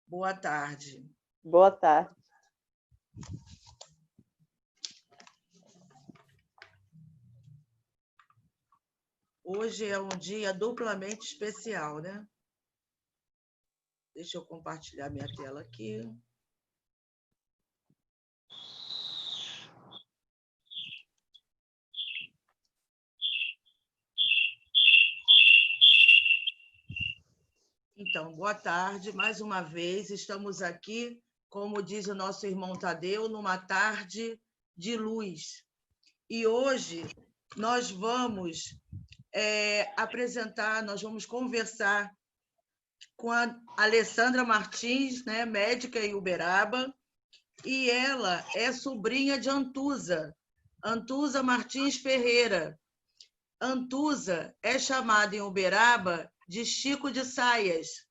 Boa tarde. Boa tarde. Hoje é um dia duplamente especial, né? Deixa eu compartilhar minha tela aqui. Então, boa tarde. Mais uma vez, estamos aqui, como diz o nosso irmão Tadeu, numa tarde de luz. E hoje nós vamos nós vamos conversar com a Alessandra Martins, né, médica em Uberaba, e ela é sobrinha de Antusa Martins Ferreira. Antusa é chamada em Uberaba de Chico de Saias.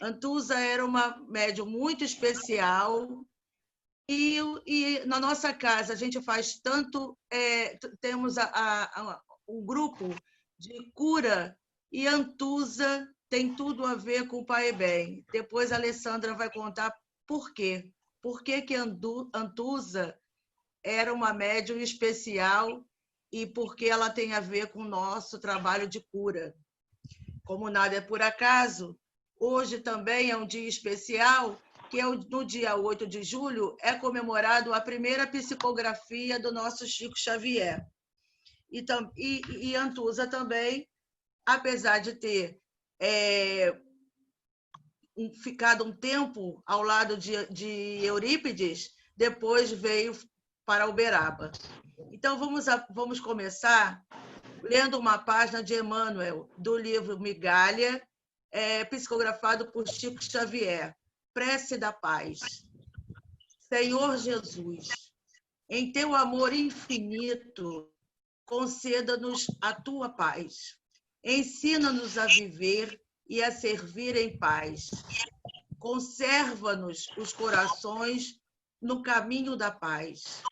Antusa era uma médium muito especial e na nossa casa a gente faz tanto, temos um grupo de cura e Antusa tem tudo a ver com o Pai Bem. Depois a Alessandra vai contar por quê. Por que Antusa era uma médium especial e por que ela tem a ver com o nosso trabalho de cura. Como nada é por acaso, hoje também é um dia especial, que no dia 8 de julho comemorado a primeira psicografia do nosso Chico Xavier. E Antusa também, apesar de ter ficado um tempo ao lado de Eurípides, depois veio para Uberaba. Então, vamos começar lendo uma página de Emmanuel, do livro Migalha, psicografado por Chico Xavier. Prece da Paz. Senhor Jesus, em teu amor infinito, conceda-nos a tua paz. Ensina-nos a viver e a servir em paz. Conserva-nos os corações no caminho da paz.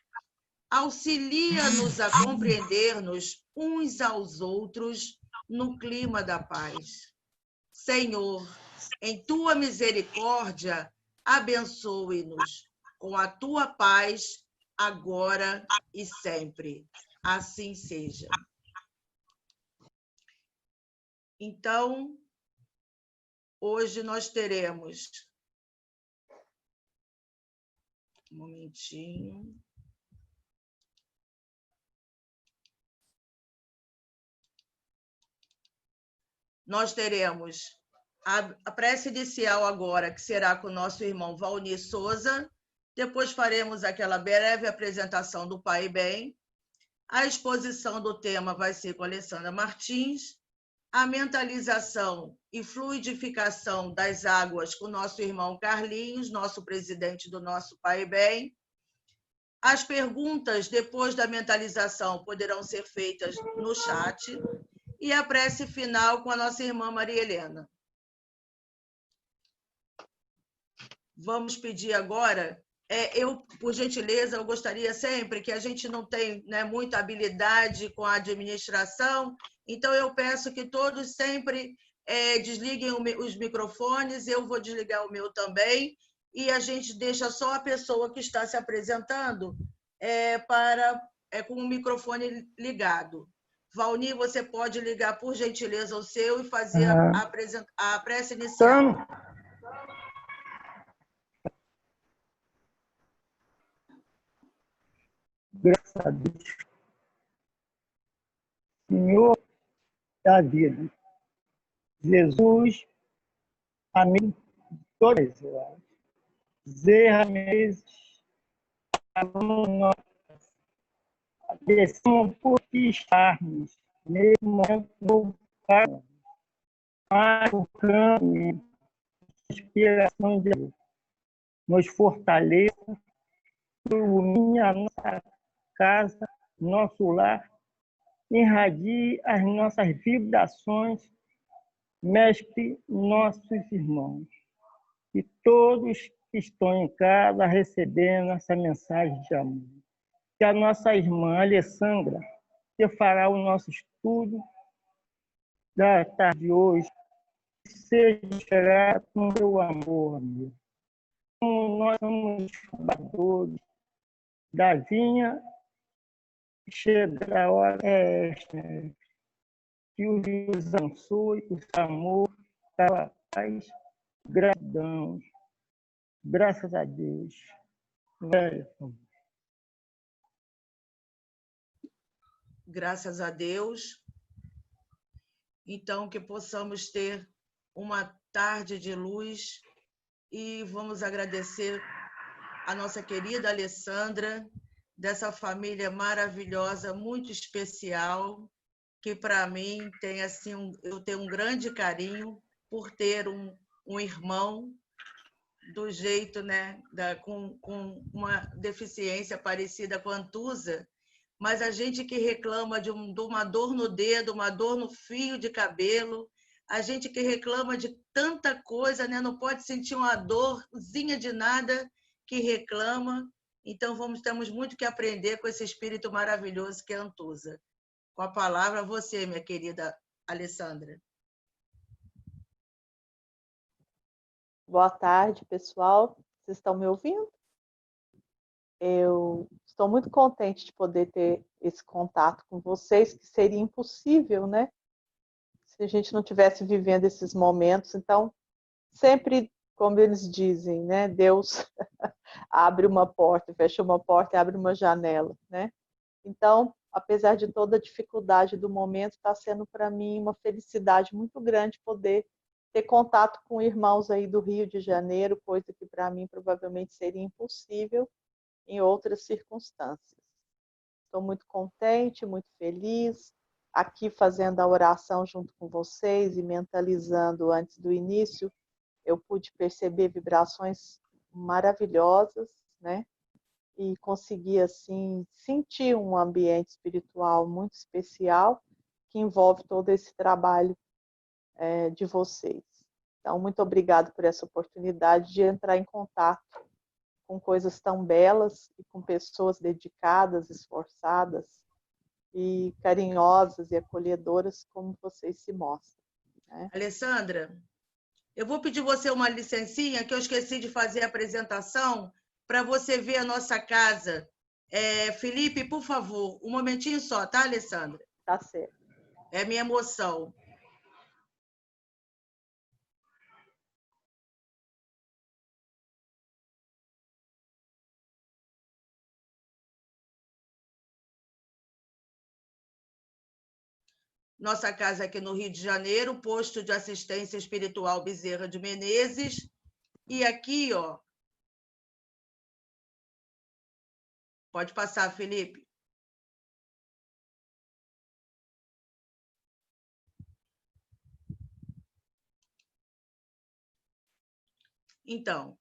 Auxilia-nos a compreender-nos uns aos outros no clima da paz. Senhor, em tua misericórdia, abençoe-nos com a tua paz, agora e sempre. Assim seja. Então, hoje nós teremos... Um momentinho... Nós teremos a prece inicial agora, que será com o nosso irmão Valnir Souza. Depois faremos aquela breve apresentação do Pai Bem. A exposição do tema vai ser com a Alessandra Martins. A mentalização e fluidificação das águas com o nosso irmão Carlinhos, nosso presidente do nosso Pai Bem. As perguntas, depois da mentalização, poderão ser feitas no chat. E a prece final com a nossa irmã Maria Helena. Vamos pedir agora, por gentileza, eu gostaria sempre que a gente não tem, né, muita habilidade com a administração, então eu peço que todos sempre desliguem os microfones, eu vou desligar o meu também, e a gente deixa só a pessoa que está se apresentando com o microfone ligado. Valnir, você pode ligar, por gentileza, o seu e fazer a prece inicial. Graças a Deus. Senhor da vida, Jesus, amigo de todas as Zerrameses, agradecemos por estarmos nesse momento voltado para o caminho de inspiração de Deus. Nos fortaleça, ilumine a nossa casa, nosso lar, irradie as nossas vibrações, mestre nossos irmãos. E todos que estão em casa recebendo essa mensagem de amor. Que a nossa irmã Alessandra, que fará o nosso estudo da tarde de hoje, seja gerado com o teu amor, amigo. nós somos fundadores da vinha, chega a hora é esta, que o Deus abençoe, o seu amor, a paz, gratidão, graças a Deus. Graças a Deus. Então, que possamos ter uma tarde de luz e vamos agradecer a nossa querida Alessandra, dessa família maravilhosa, muito especial, que para mim tem assim, eu tenho um grande carinho por ter um irmão do jeito, né, com uma deficiência parecida com a Antusa, mas a gente que reclama de uma dor no dedo, uma dor no fio de cabelo, a gente que reclama de tanta coisa, né, não pode sentir uma dorzinha de nada que reclama. Então, temos muito que aprender com esse espírito maravilhoso que é a Antusa. Com a palavra, você, minha querida Alessandra. Boa tarde, pessoal. Vocês estão me ouvindo? Eu estou muito contente de poder ter esse contato com vocês, que seria impossível, né? Se a gente não tivesse vivendo esses momentos. Então, sempre, como eles dizem, né? Deus abre uma porta, fecha uma porta e abre uma janela, né? Então, apesar de toda a dificuldade do momento, está sendo para mim uma felicidade muito grande poder ter contato com irmãos aí do Rio de Janeiro, coisa que para mim provavelmente seria impossível em outras circunstâncias. Estou muito contente, muito feliz, aqui fazendo a oração junto com vocês e mentalizando antes do início, eu pude perceber vibrações maravilhosas, né? E consegui, assim, sentir um ambiente espiritual muito especial que envolve todo esse trabalho de vocês. Então, muito obrigada por essa oportunidade de entrar em contato com coisas tão belas e com pessoas dedicadas, esforçadas e carinhosas e acolhedoras como vocês se mostram, né? Alessandra, eu vou pedir você uma licencinha, que eu esqueci de fazer a apresentação, para você ver a nossa casa. Felipe, por favor, um momentinho só, tá, Alessandra? Tá certo. É minha emoção. Nossa casa aqui no Rio de Janeiro, posto de assistência espiritual Bezerra de Menezes. E aqui, ó. Pode passar, Felipe. Então,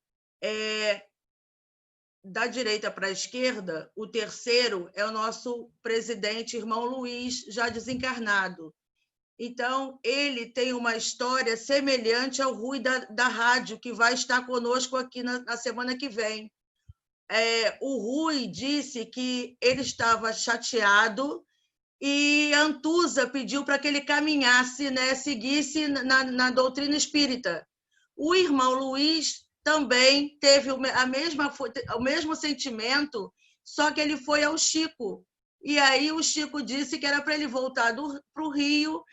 da direita para a esquerda, o terceiro é o nosso presidente, irmão Luiz, já desencarnado. Então, ele tem uma história semelhante ao Rui da rádio, que vai estar conosco aqui na semana que vem. O Rui disse que ele estava chateado e a Antusa pediu para que ele caminhasse, né, seguisse na doutrina espírita. O irmão Luiz também teve o mesmo sentimento, só que ele foi ao Chico. E aí o Chico disse que era para ele voltar para o Rio,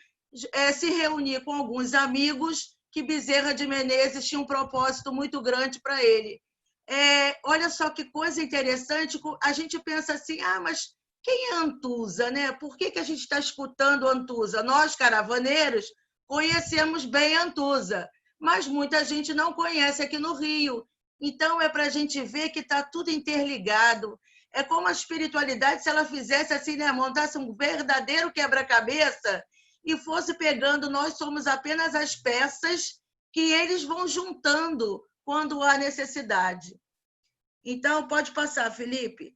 se reunir com alguns amigos, que Bezerra de Menezes tinha um propósito muito grande para ele. Olha só que coisa interessante, a gente pensa assim, mas quem é Antusa, né? Por que a gente está escutando Antusa? Nós, caravaneiros, conhecemos bem Antusa, mas muita gente não conhece aqui no Rio. Então, é para a gente ver que está tudo interligado. É como a espiritualidade, se ela fizesse assim, né, montasse um verdadeiro quebra-cabeça e fosse pegando, nós somos apenas as peças que eles vão juntando quando há necessidade. Então, pode passar, Felipe.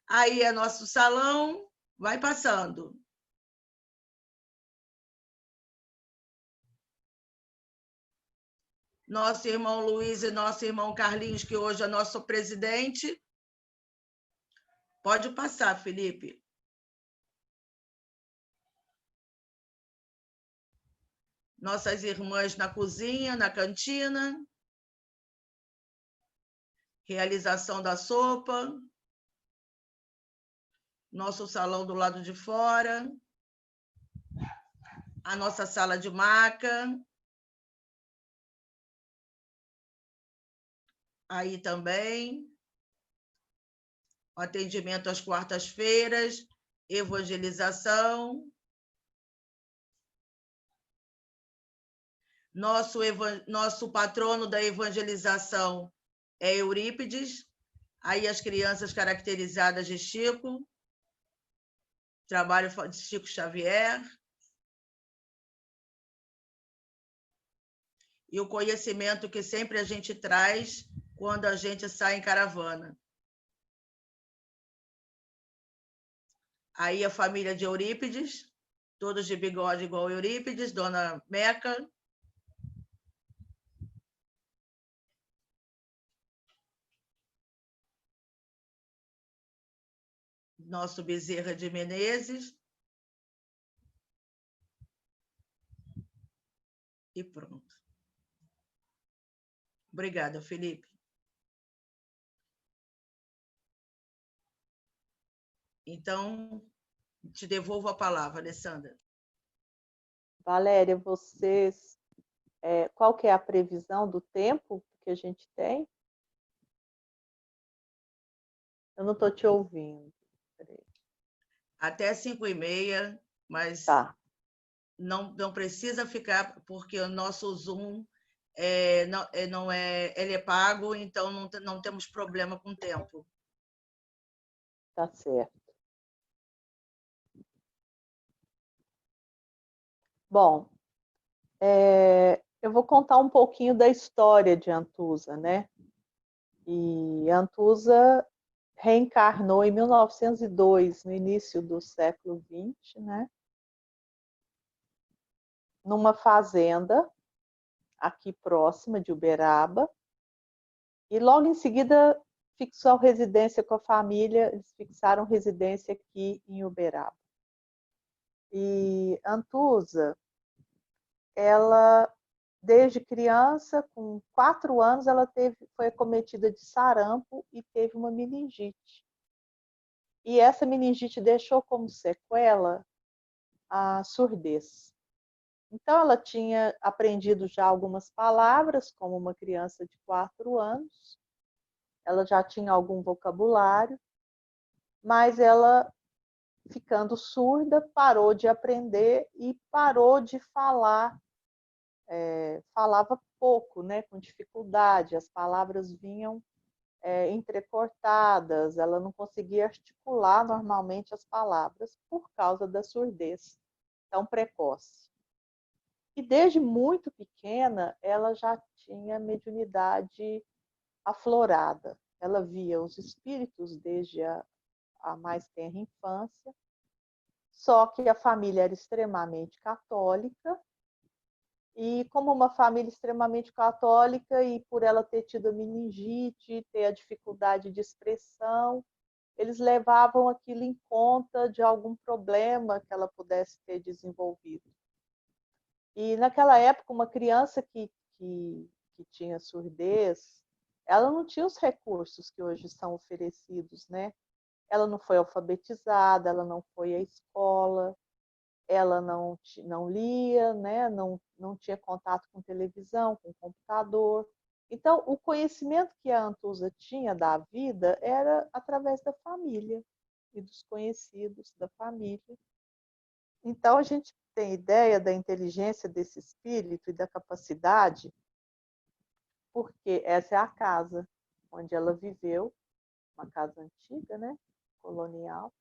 Aí é nosso salão, vai passando. Nosso irmão Luiz e nosso irmão Carlinhos, que hoje é nosso presidente. Pode passar, Felipe. Nossas irmãs na cozinha, na cantina. realização da sopa, nosso salão do lado de fora, a nossa sala de maca, aí também, atendimento às quartas-feiras, evangelização. Nosso patrono da evangelização é Eurípides, aí as crianças caracterizadas de Chico, trabalho de Chico Xavier, e o conhecimento que sempre a gente traz quando a gente sai em caravana. Aí a família de Eurípides, todos de bigode igual Eurípides, Dona Meca. Nosso Bezerra de Menezes. E pronto. Obrigada, Felipe. Então, te devolvo a palavra, Alessandra. Valéria, vocês, qual que é a previsão do tempo que a gente tem? Eu não estou te ouvindo. Até 5h30, mas tá. Não precisa ficar, porque o nosso Zoom ele é pago, então não temos problema com o tempo. Tá certo. Bom, eu vou contar um pouquinho da história de Antusa, né? E Antusa reencarnou em 1902, no início do século XX, né? Numa fazenda aqui próxima de Uberaba, e logo em seguida fixou residência com a família, eles fixaram residência aqui em Uberaba. E Antusa, ela, desde criança, com 4 anos, ela foi acometida de sarampo e teve uma meningite. E essa meningite deixou como sequela a surdez. Então, ela tinha aprendido já algumas palavras, como uma criança de 4 anos. Ela já tinha algum vocabulário, mas ela, ficando surda, parou de aprender e parou de falar. Falava pouco, né, com dificuldade, as palavras vinham entrecortadas, ela não conseguia articular normalmente as palavras por causa da surdez tão precoce. E desde muito pequena, ela já tinha mediunidade aflorada. Ela via os espíritos desde a mais tenra infância, só que a família era extremamente católica, e como uma família extremamente católica, e por ela ter tido a meningite, ter a dificuldade de expressão, eles levavam aquilo em conta de algum problema que ela pudesse ter desenvolvido. E naquela época, uma criança que tinha surdez, ela não tinha os recursos que hoje são oferecidos, né? Ela não foi alfabetizada, ela não foi à escola, ela não lia, né? Não tinha contato com televisão, com computador. Então, o conhecimento que a Antusa tinha da vida era através da família e dos conhecidos da família. Então, a gente tem ideia da inteligência desse espírito e da capacidade, porque essa é a casa onde ela viveu, uma casa antiga, né? Colonial,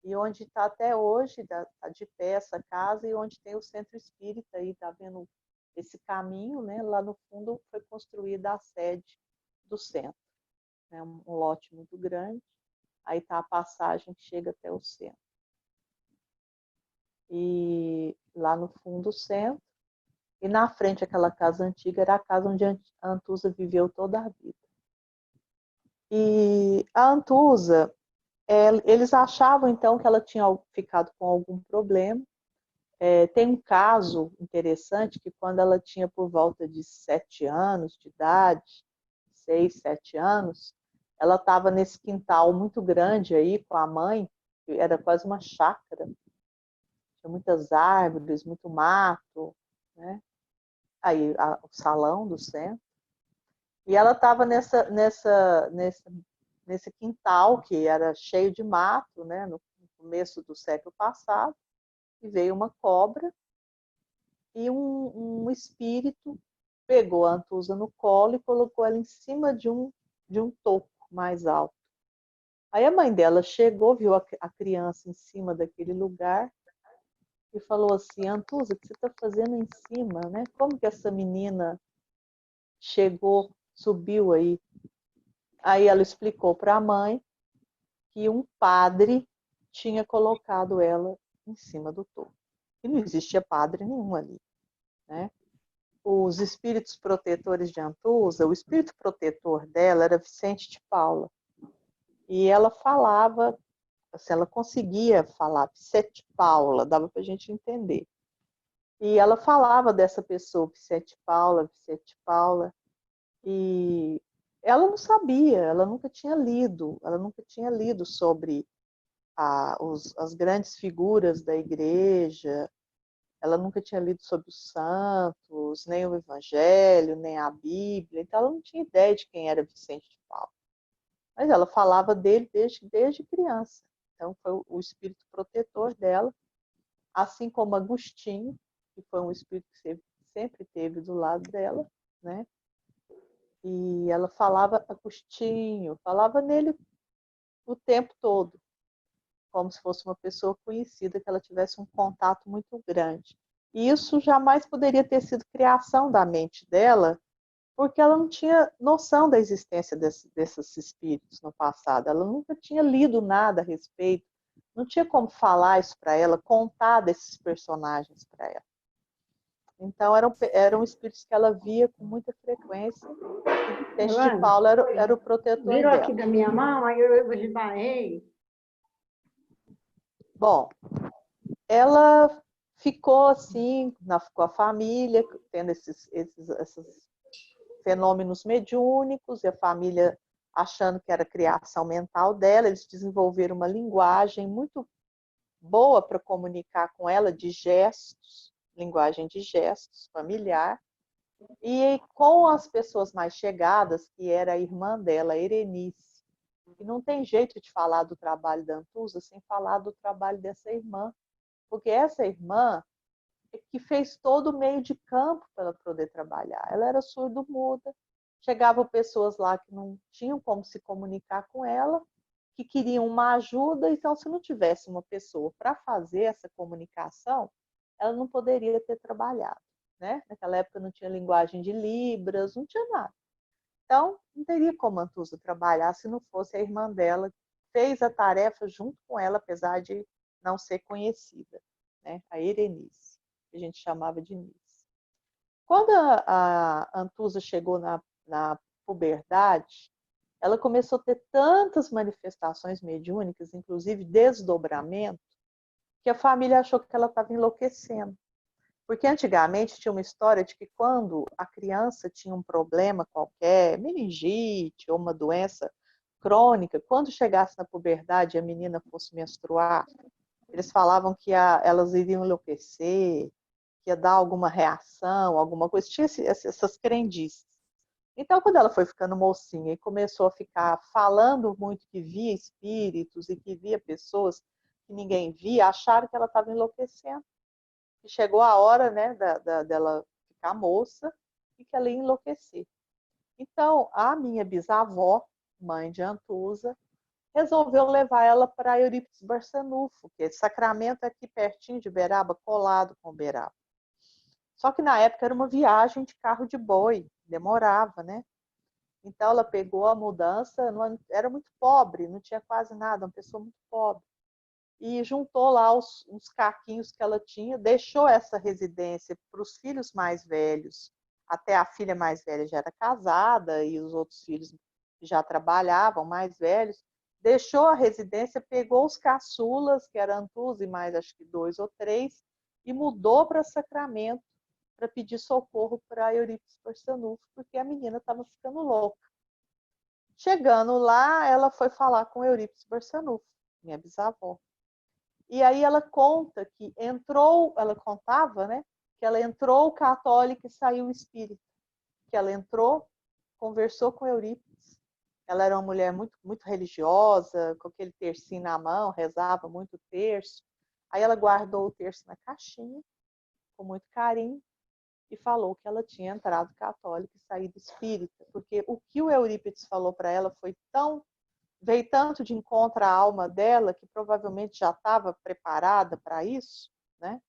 e onde está até hoje, está de pé essa casa, e onde tem o centro espírita, aí está vendo esse caminho, né? Lá no fundo foi construída a sede do centro, né? Um lote muito grande, aí está a passagem que chega até o centro. E lá no fundo o centro, e na frente aquela casa antiga era a casa onde a Antusa viveu toda a vida. E a Antusa, eles achavam então que ela tinha ficado com algum problema. Tem um caso interessante que quando ela tinha por volta de 7 anos de idade, 6, 7 anos, Ela estava nesse quintal muito grande aí com a mãe, que era quase uma chácara, tinha muitas árvores, muito mato, né? Aí o salão do centro. E ela estava nesse quintal que era cheio de mato, né? No começo do século passado, e veio uma cobra e um espírito pegou a Antusa no colo e colocou ela em cima de um toco mais alto. Aí a mãe dela chegou, viu a criança em cima daquele lugar e falou assim: Antusa, o que você está fazendo em cima, né? Como que essa menina chegou, subiu aí? Aí ela explicou para a mãe que um padre tinha colocado ela em cima do topo. E não existia padre nenhum ali, né? Os espíritos protetores de Antusa, o espírito protetor dela era Vicente de Paula. E ela falava, assim, ela conseguia falar Vicente de Paula, dava para a gente entender. E ela falava dessa pessoa, Vicente de Paula, e ela não sabia, ela nunca tinha lido sobre as grandes figuras da igreja, ela nunca tinha lido sobre os santos, nem o Evangelho, nem a Bíblia, então ela não tinha ideia de quem era Vicente de Paulo. Mas ela falava dele desde criança. Então foi o espírito protetor dela, assim como Agostinho, que foi um espírito que sempre esteve do lado dela, né? E ela falava Agostinho, falava nele o tempo todo, como se fosse uma pessoa conhecida, que ela tivesse um contato muito grande. E isso jamais poderia ter sido criação da mente dela, porque ela não tinha noção da existência desses espíritos no passado. Ela nunca tinha lido nada a respeito, não tinha como falar isso para ela, contar desses personagens para ela. Então, eram espíritos que ela via com muita frequência. E Vicente de Paulo era o protetor virou dela. aqui da minha mão, aí eu esbarrei. Bom, ela ficou assim, com a família, tendo esses fenômenos mediúnicos, e a família achando que era criação mental dela. Eles desenvolveram uma linguagem muito boa para comunicar com ela, de gestos, linguagem de gestos familiar. E com as pessoas mais chegadas, que era a irmã dela, a Erenice. E não tem jeito de falar do trabalho da Antusa sem falar do trabalho dessa irmã, porque essa irmã é que fez todo o meio de campo para ela poder trabalhar. Ela era surdo-muda, chegavam pessoas lá que não tinham como se comunicar com ela, que queriam uma ajuda, então se não tivesse uma pessoa para fazer essa comunicação, ela não poderia ter trabalhado, né? Naquela época não tinha linguagem de Libras, não tinha nada. Então, não teria como a Antusa trabalhar se não fosse a irmã dela, que fez a tarefa junto com ela, apesar de não ser conhecida, né? A Erenice, que a gente chamava de Nice. Quando a Antusa chegou na puberdade, ela começou a ter tantas manifestações mediúnicas, inclusive desdobramento, que a família achou que ela estava enlouquecendo. Porque antigamente tinha uma história de que quando a criança tinha um problema qualquer, meningite ou uma doença crônica, quando chegasse na puberdade e a menina fosse menstruar, eles falavam que elas iriam enlouquecer, que ia dar alguma reação, alguma coisa. Tinha essas crendices. Então, quando ela foi ficando mocinha e começou a ficar falando muito que via espíritos e que via pessoas que ninguém via, acharam que ela estava enlouquecendo. E chegou a hora, né, dela ficar moça e que ela ia enlouquecer. Então, a minha bisavó, mãe de Antusa, resolveu levar ela para Eurípides Barçanufo, que é Sacramento aqui pertinho de Uberaba, colado com Uberaba. Só que na época era uma viagem de carro de boi, demorava, né? Então ela pegou a mudança, era muito pobre, não tinha quase nada, uma pessoa muito pobre. E juntou lá uns caquinhos que ela tinha, deixou essa residência para os filhos mais velhos. Até a filha mais velha já era casada e os outros filhos já trabalhavam, mais velhos. Deixou a residência, pegou os caçulas, que eram Antusa e mais acho que 2 ou 3, e mudou para Sacramento para pedir socorro para Eurípides Barçanufo, porque a menina estava ficando louca. Chegando lá, ela foi falar com Eurípides Barçanufo, minha bisavó. E aí ela conta que ela contava, né, que ela entrou católica e saiu espírita. Que ela entrou, conversou com Eurípides. Ela era uma mulher muito, muito religiosa, com aquele tercinho na mão, rezava muito terço. Aí ela guardou o terço na caixinha, com muito carinho, e falou que ela tinha entrado católica e saído espírita. Porque o que o Eurípides falou para ela veio tanto de encontro à alma dela, que provavelmente já estava preparada para isso, né?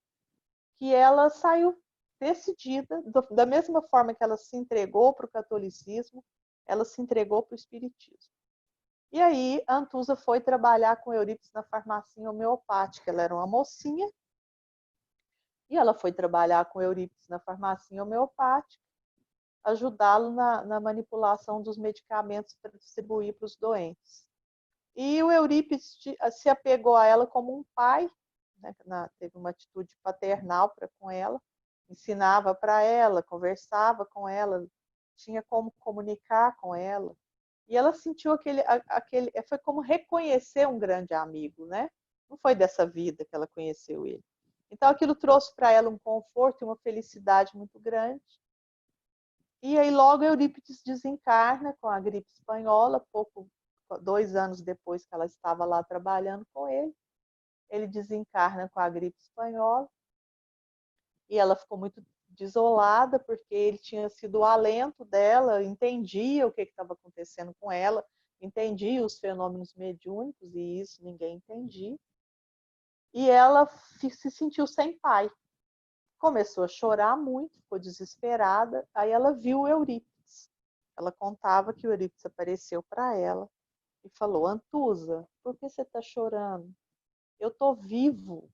Que ela saiu decidida, da mesma forma que ela se entregou para o catolicismo, ela se entregou para o espiritismo. E aí, a Antusa foi trabalhar com Eurípides na farmacinha homeopática. Ela era uma mocinha, e ela foi trabalhar com Eurípides na farmacinha homeopática, ajudá-lo na manipulação dos medicamentos para distribuir para os doentes. E o Eurípides se apegou a ela como um pai, né? Teve uma atitude paternal com ela, ensinava para ela, conversava com ela, tinha como comunicar com ela. E ela sentiu foi como reconhecer um grande amigo, né? Não foi dessa vida que ela conheceu ele. Então aquilo trouxe para ela um conforto e uma felicidade muito grande. E aí logo Eurípides desencarna com a gripe espanhola, 2 anos depois que ela estava lá trabalhando com ele. Ele desencarna com a gripe espanhola e ela ficou muito desolada porque ele tinha sido o alento dela, entendia o que estava acontecendo com ela, entendia os fenômenos mediúnicos e isso ninguém entendia. E ela se sentiu sem pai. Começou a chorar muito, ficou desesperada. Aí ela viu o Eurípides. Ela contava que o Eurípides apareceu para ela e falou: Antusa, por que você está chorando? Eu estou vivo,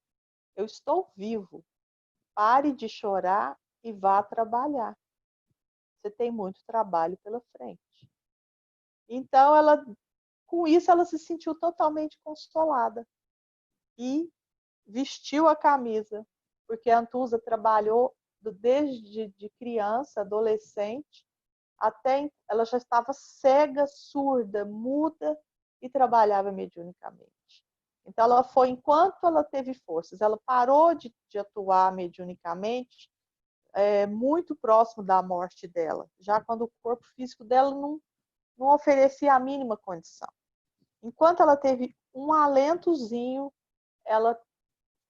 eu estou vivo. Pare de chorar e vá trabalhar. Você tem muito trabalho pela frente. Então, com isso, ela se sentiu totalmente consolada e vestiu a camisa, porque a Antusa trabalhou desde de criança, adolescente, até ela já estava cega, surda, muda e trabalhava mediunicamente. Então, ela foi, enquanto ela teve forças, ela parou de atuar mediunicamente muito próximo da morte dela, já quando o corpo físico dela não oferecia a mínima condição. Enquanto ela teve um alentozinho, ela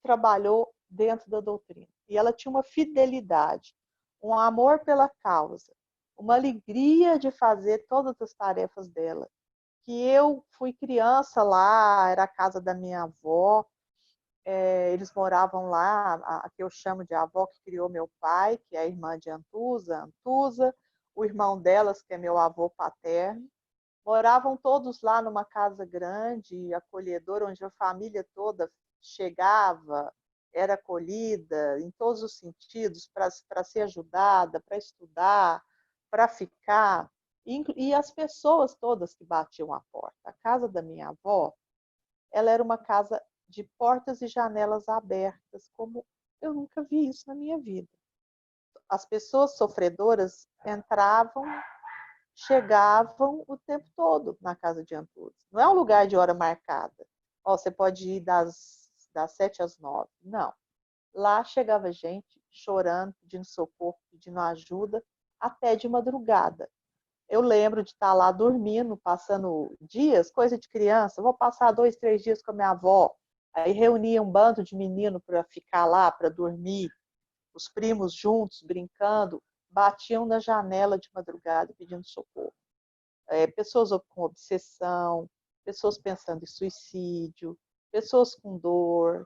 trabalhou dentro da doutrina. E ela tinha uma fidelidade, um amor pela causa, uma alegria de fazer todas as tarefas dela. Que eu fui criança lá, era a casa da minha avó, eles moravam lá, a que eu chamo de avó que criou meu pai, que é a irmã de Antusa, o irmão delas, que é meu avô paterno, moravam todos lá numa casa grande, acolhedora, onde a família toda chegava, era acolhida em todos os sentidos, para ser ajudada, para estudar, para ficar. E as pessoas todas que batiam a porta. A casa da minha avó, ela era uma casa de portas e janelas abertas, como eu nunca vi isso na minha vida. As pessoas sofredoras entravam, chegavam o tempo todo na casa de Antusa. Não é um lugar de hora marcada. Você pode ir das 7 às 9. Não. Lá chegava gente chorando, pedindo socorro, pedindo ajuda, até de madrugada. Eu lembro de estar lá dormindo, passando dias, coisa de criança. Vou passar 2, 3 dias com a minha avó. Aí reunia um bando de menino para ficar lá, para dormir. Os primos juntos, brincando, batiam na janela de madrugada pedindo socorro. Pessoas com obsessão, pessoas pensando em suicídio, pessoas com dor.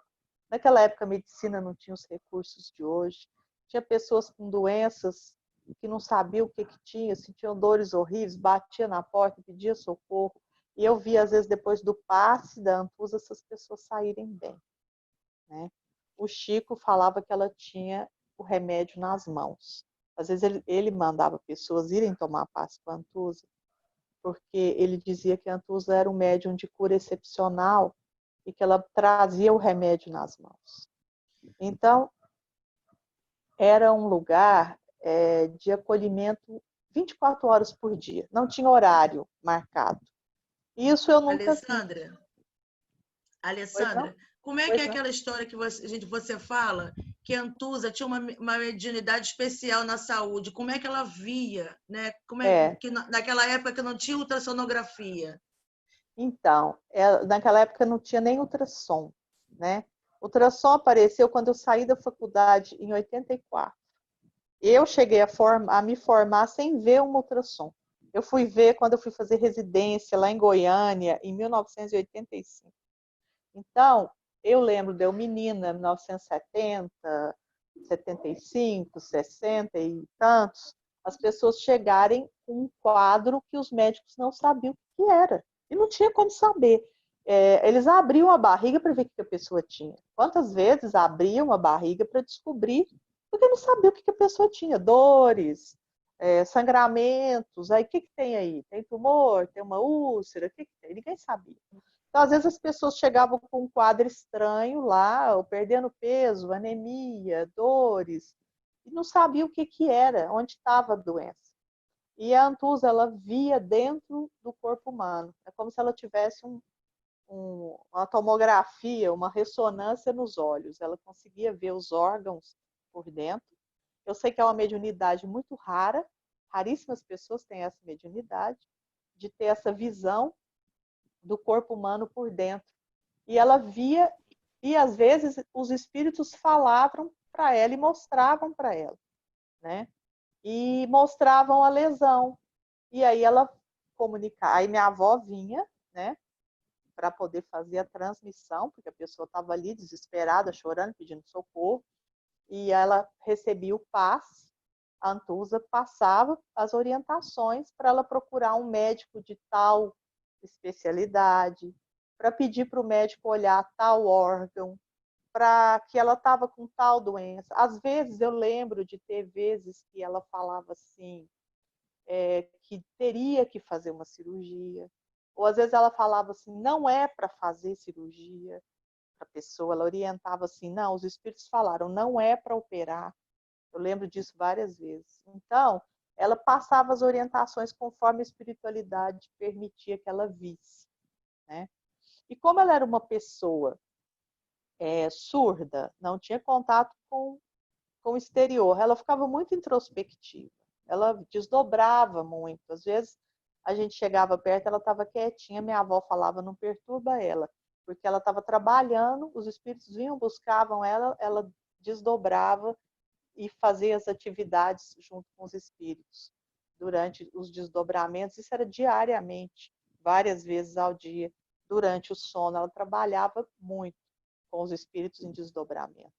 Naquela época a medicina não tinha os recursos de hoje. Tinha pessoas com doenças que não sabiam o que tinha, sentiam dores horríveis, batia na porta, pedia socorro. E eu vi, às vezes, depois do passe da Antusa, essas pessoas saírem bem. Né? O Chico falava que ela tinha o remédio nas mãos. Às vezes ele mandava pessoas irem tomar passe com a Antusa, porque ele dizia que a Antusa era um médium de cura excepcional e que ela trazia o remédio nas mãos. Então, era um lugar de acolhimento 24 horas por dia, não tinha horário marcado. Isso eu nunca vi. Pois não? Alessandra, como é que é Pois não? aquela história que você fala que a Antusa tinha uma mediunidade especial na saúde? Como é que ela via, né? Como é É, que naquela época que não tinha ultrassonografia? então, naquela época não tinha nem ultrassom, né? O ultrassom apareceu quando eu saí da faculdade em 84. Eu cheguei a me formar sem ver um ultrassom. Eu fui ver quando eu fui fazer residência lá em Goiânia, em 1985. Então, eu lembro de eu menina, 1970, 75, 60 e tantos, as pessoas chegarem com um quadro que os médicos não sabiam o que era. E não tinha como saber. Eles abriam a barriga para ver o que a pessoa tinha. Quantas vezes abriam a barriga para descobrir, porque não sabia o que a pessoa tinha. Dores, sangramentos, aí o que tem aí? Tem tumor, tem uma úlcera, o que tem? Ninguém sabia. Então, às vezes, as pessoas chegavam com um quadro estranho lá, ou perdendo peso, anemia, dores, e não sabiam o que era, onde estava a doença. E a Antusa, ela via dentro do corpo humano. É como se ela tivesse uma tomografia, uma ressonância nos olhos. Ela conseguia ver os órgãos por dentro. Eu sei que é uma mediunidade muito rara, raríssimas pessoas têm essa mediunidade, de ter essa visão do corpo humano por dentro. E ela via, e às vezes os espíritos falavam para ela e mostravam para ela, né? E mostravam a lesão. E aí ela comunicava. Aí minha avó vinha, né? Para poder fazer a transmissão, porque a pessoa estava ali desesperada, chorando, pedindo socorro. E ela recebia o passe, a Antusa passava as orientações para ela procurar um médico de tal especialidade, para pedir para o médico olhar tal órgão, para que ela estava com tal doença. Às vezes eu lembro de ter vezes que ela falava assim, que teria que fazer uma cirurgia, ou às vezes ela falava assim, não é para fazer cirurgia para a pessoa, ela orientava assim, não, os espíritos falaram, não é para operar. Eu lembro disso várias vezes. Então, ela passava as orientações conforme a espiritualidade permitia que ela visse, né? E como ela era uma pessoa surda, não tinha contato com o exterior, ela ficava muito introspectiva. Ela desdobrava muito. Às vezes, a gente chegava perto, ela estava quietinha, minha avó falava, não perturba ela, porque ela estava trabalhando, os espíritos vinham, buscavam ela, ela desdobrava e fazia as atividades junto com os espíritos durante os desdobramentos. Isso era diariamente, várias vezes ao dia. Durante o sono, ela trabalhava muito com os espíritos em desdobramento.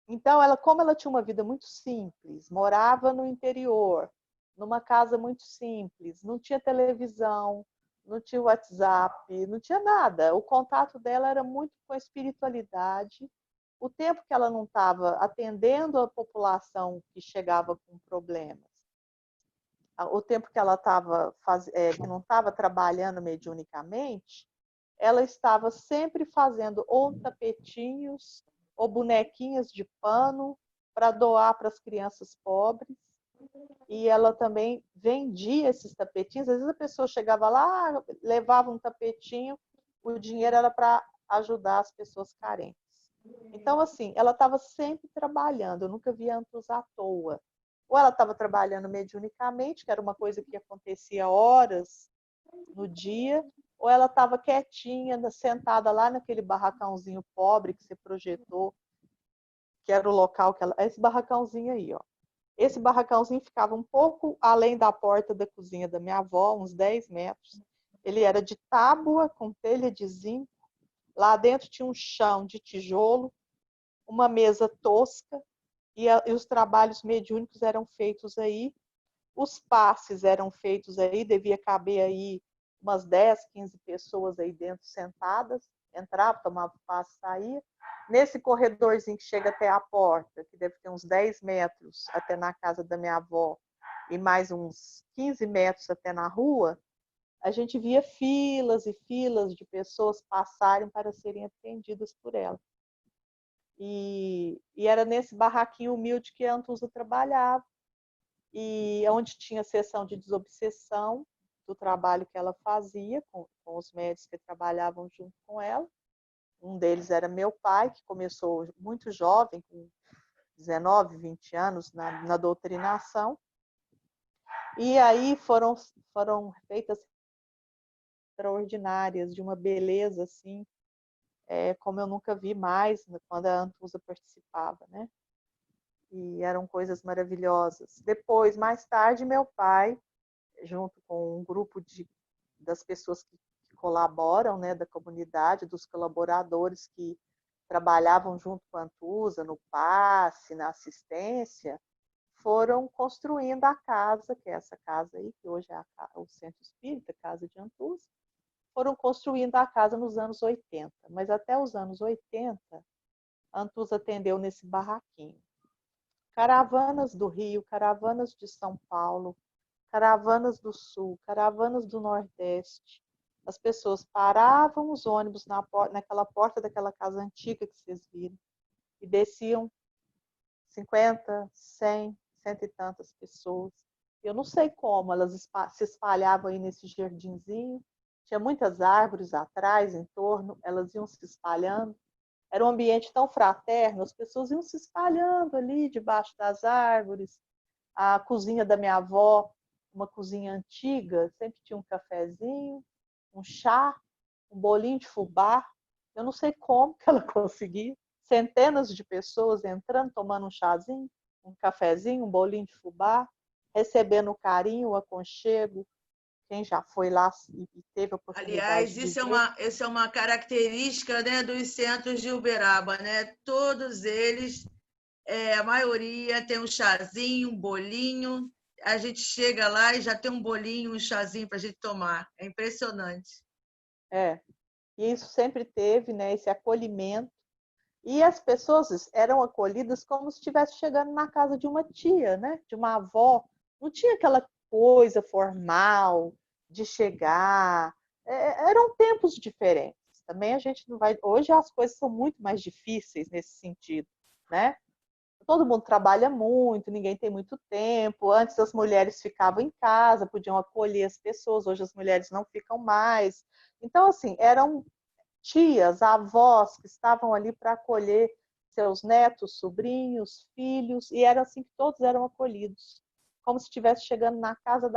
Então, como ela tinha uma vida muito simples, morava no interior, numa casa muito simples, não tinha televisão, não tinha WhatsApp, não tinha nada. O contato dela era muito com a espiritualidade. O tempo que ela não estava atendendo a população que chegava com problemas, o tempo que ela que não estava trabalhando mediunicamente, ela estava sempre fazendo ou tapetinhos ou bonequinhas de pano para doar para as crianças pobres. E ela também vendia esses tapetinhos. Às vezes a pessoa chegava lá, levava um tapetinho, o dinheiro era para ajudar as pessoas carentes. Então, assim, ela estava sempre trabalhando. Eu nunca vi a Antus à toa. Ou ela estava trabalhando mediunicamente, que era uma coisa que acontecia horas no dia, ou ela estava quietinha, sentada lá naquele barracãozinho pobre que você projetou, que era o local que ela... Esse barracãozinho aí, ó. Esse barracãozinho ficava um pouco além da porta da cozinha da minha avó, uns 10 metros. Ele era de tábua, com telha de zinco. Lá dentro tinha um chão de tijolo, uma mesa tosca, e os trabalhos mediúnicos eram feitos aí. Os passes eram feitos aí, devia caber aí umas 10, 15 pessoas aí dentro sentadas, entrava, tomava passe, saía. Nesse corredorzinho que chega até a porta, que deve ter uns 10 metros até na casa da minha avó, e mais uns 15 metros até na rua, a gente via filas e filas de pessoas passarem para serem atendidas por ela. E era nesse barraquinho humilde que a Antusa trabalhava. e onde tinha sessão de desobsessão do trabalho que ela fazia com os médicos que trabalhavam junto com ela. Um deles era meu pai, que começou muito jovem, com 19, 20 anos, na doutrinação. E aí foram feitas extraordinárias, de uma beleza assim, como eu nunca vi mais quando a Antusa participava, né? E eram coisas maravilhosas. Depois, mais tarde, meu pai, junto com um grupo das pessoas que colaboram, né, da comunidade, dos colaboradores que trabalhavam junto com a Antusa, no passe, na assistência, foram construindo a casa, que é essa casa aí, que hoje é o Centro Espírita, Casa de Antusa, foram construindo a casa nos anos 80. Mas até os anos 80, a Antusa atendeu nesse barraquinho. Caravanas do Rio, caravanas de São Paulo, caravanas do Sul, caravanas do Nordeste. As pessoas paravam os ônibus naquela porta daquela casa antiga que vocês viram e desciam 50, 100, cento e tantas pessoas. Eu não sei como elas se espalhavam aí nesse jardinzinho. Tinha muitas árvores atrás, em torno, elas iam se espalhando. Era um ambiente tão fraterno, as pessoas iam se espalhando ali debaixo das árvores. A cozinha da minha avó, uma cozinha antiga, sempre tinha um cafezinho, um chá, um bolinho de fubá. Eu não sei como que ela conseguia. Centenas de pessoas entrando, tomando um chazinho, um cafezinho, um bolinho de fubá, recebendo o carinho, o aconchego. Quem já foi lá e teve a oportunidade Aliás, de ver. isso é uma característica, né, dos centros de Uberaba, né? Todos eles, a maioria tem um chazinho, um bolinho. A gente chega lá e já tem um bolinho, um chazinho para a gente tomar. É impressionante. E isso sempre teve, né, esse acolhimento. E as pessoas eram acolhidas como se estivesse chegando na casa de uma tia, né, de uma avó. Não tinha aquela coisa formal de chegar. Eram tempos diferentes. Também a gente não vai. Hoje as coisas são muito mais difíceis nesse sentido, né? Todo mundo trabalha muito, ninguém tem muito tempo. Antes as mulheres ficavam em casa, podiam acolher as pessoas. Hoje as mulheres não ficam mais. Então, assim, eram tias, avós que estavam ali para acolher seus netos, sobrinhos, filhos, e era assim que todos eram acolhidos, como se estivesse chegando na casa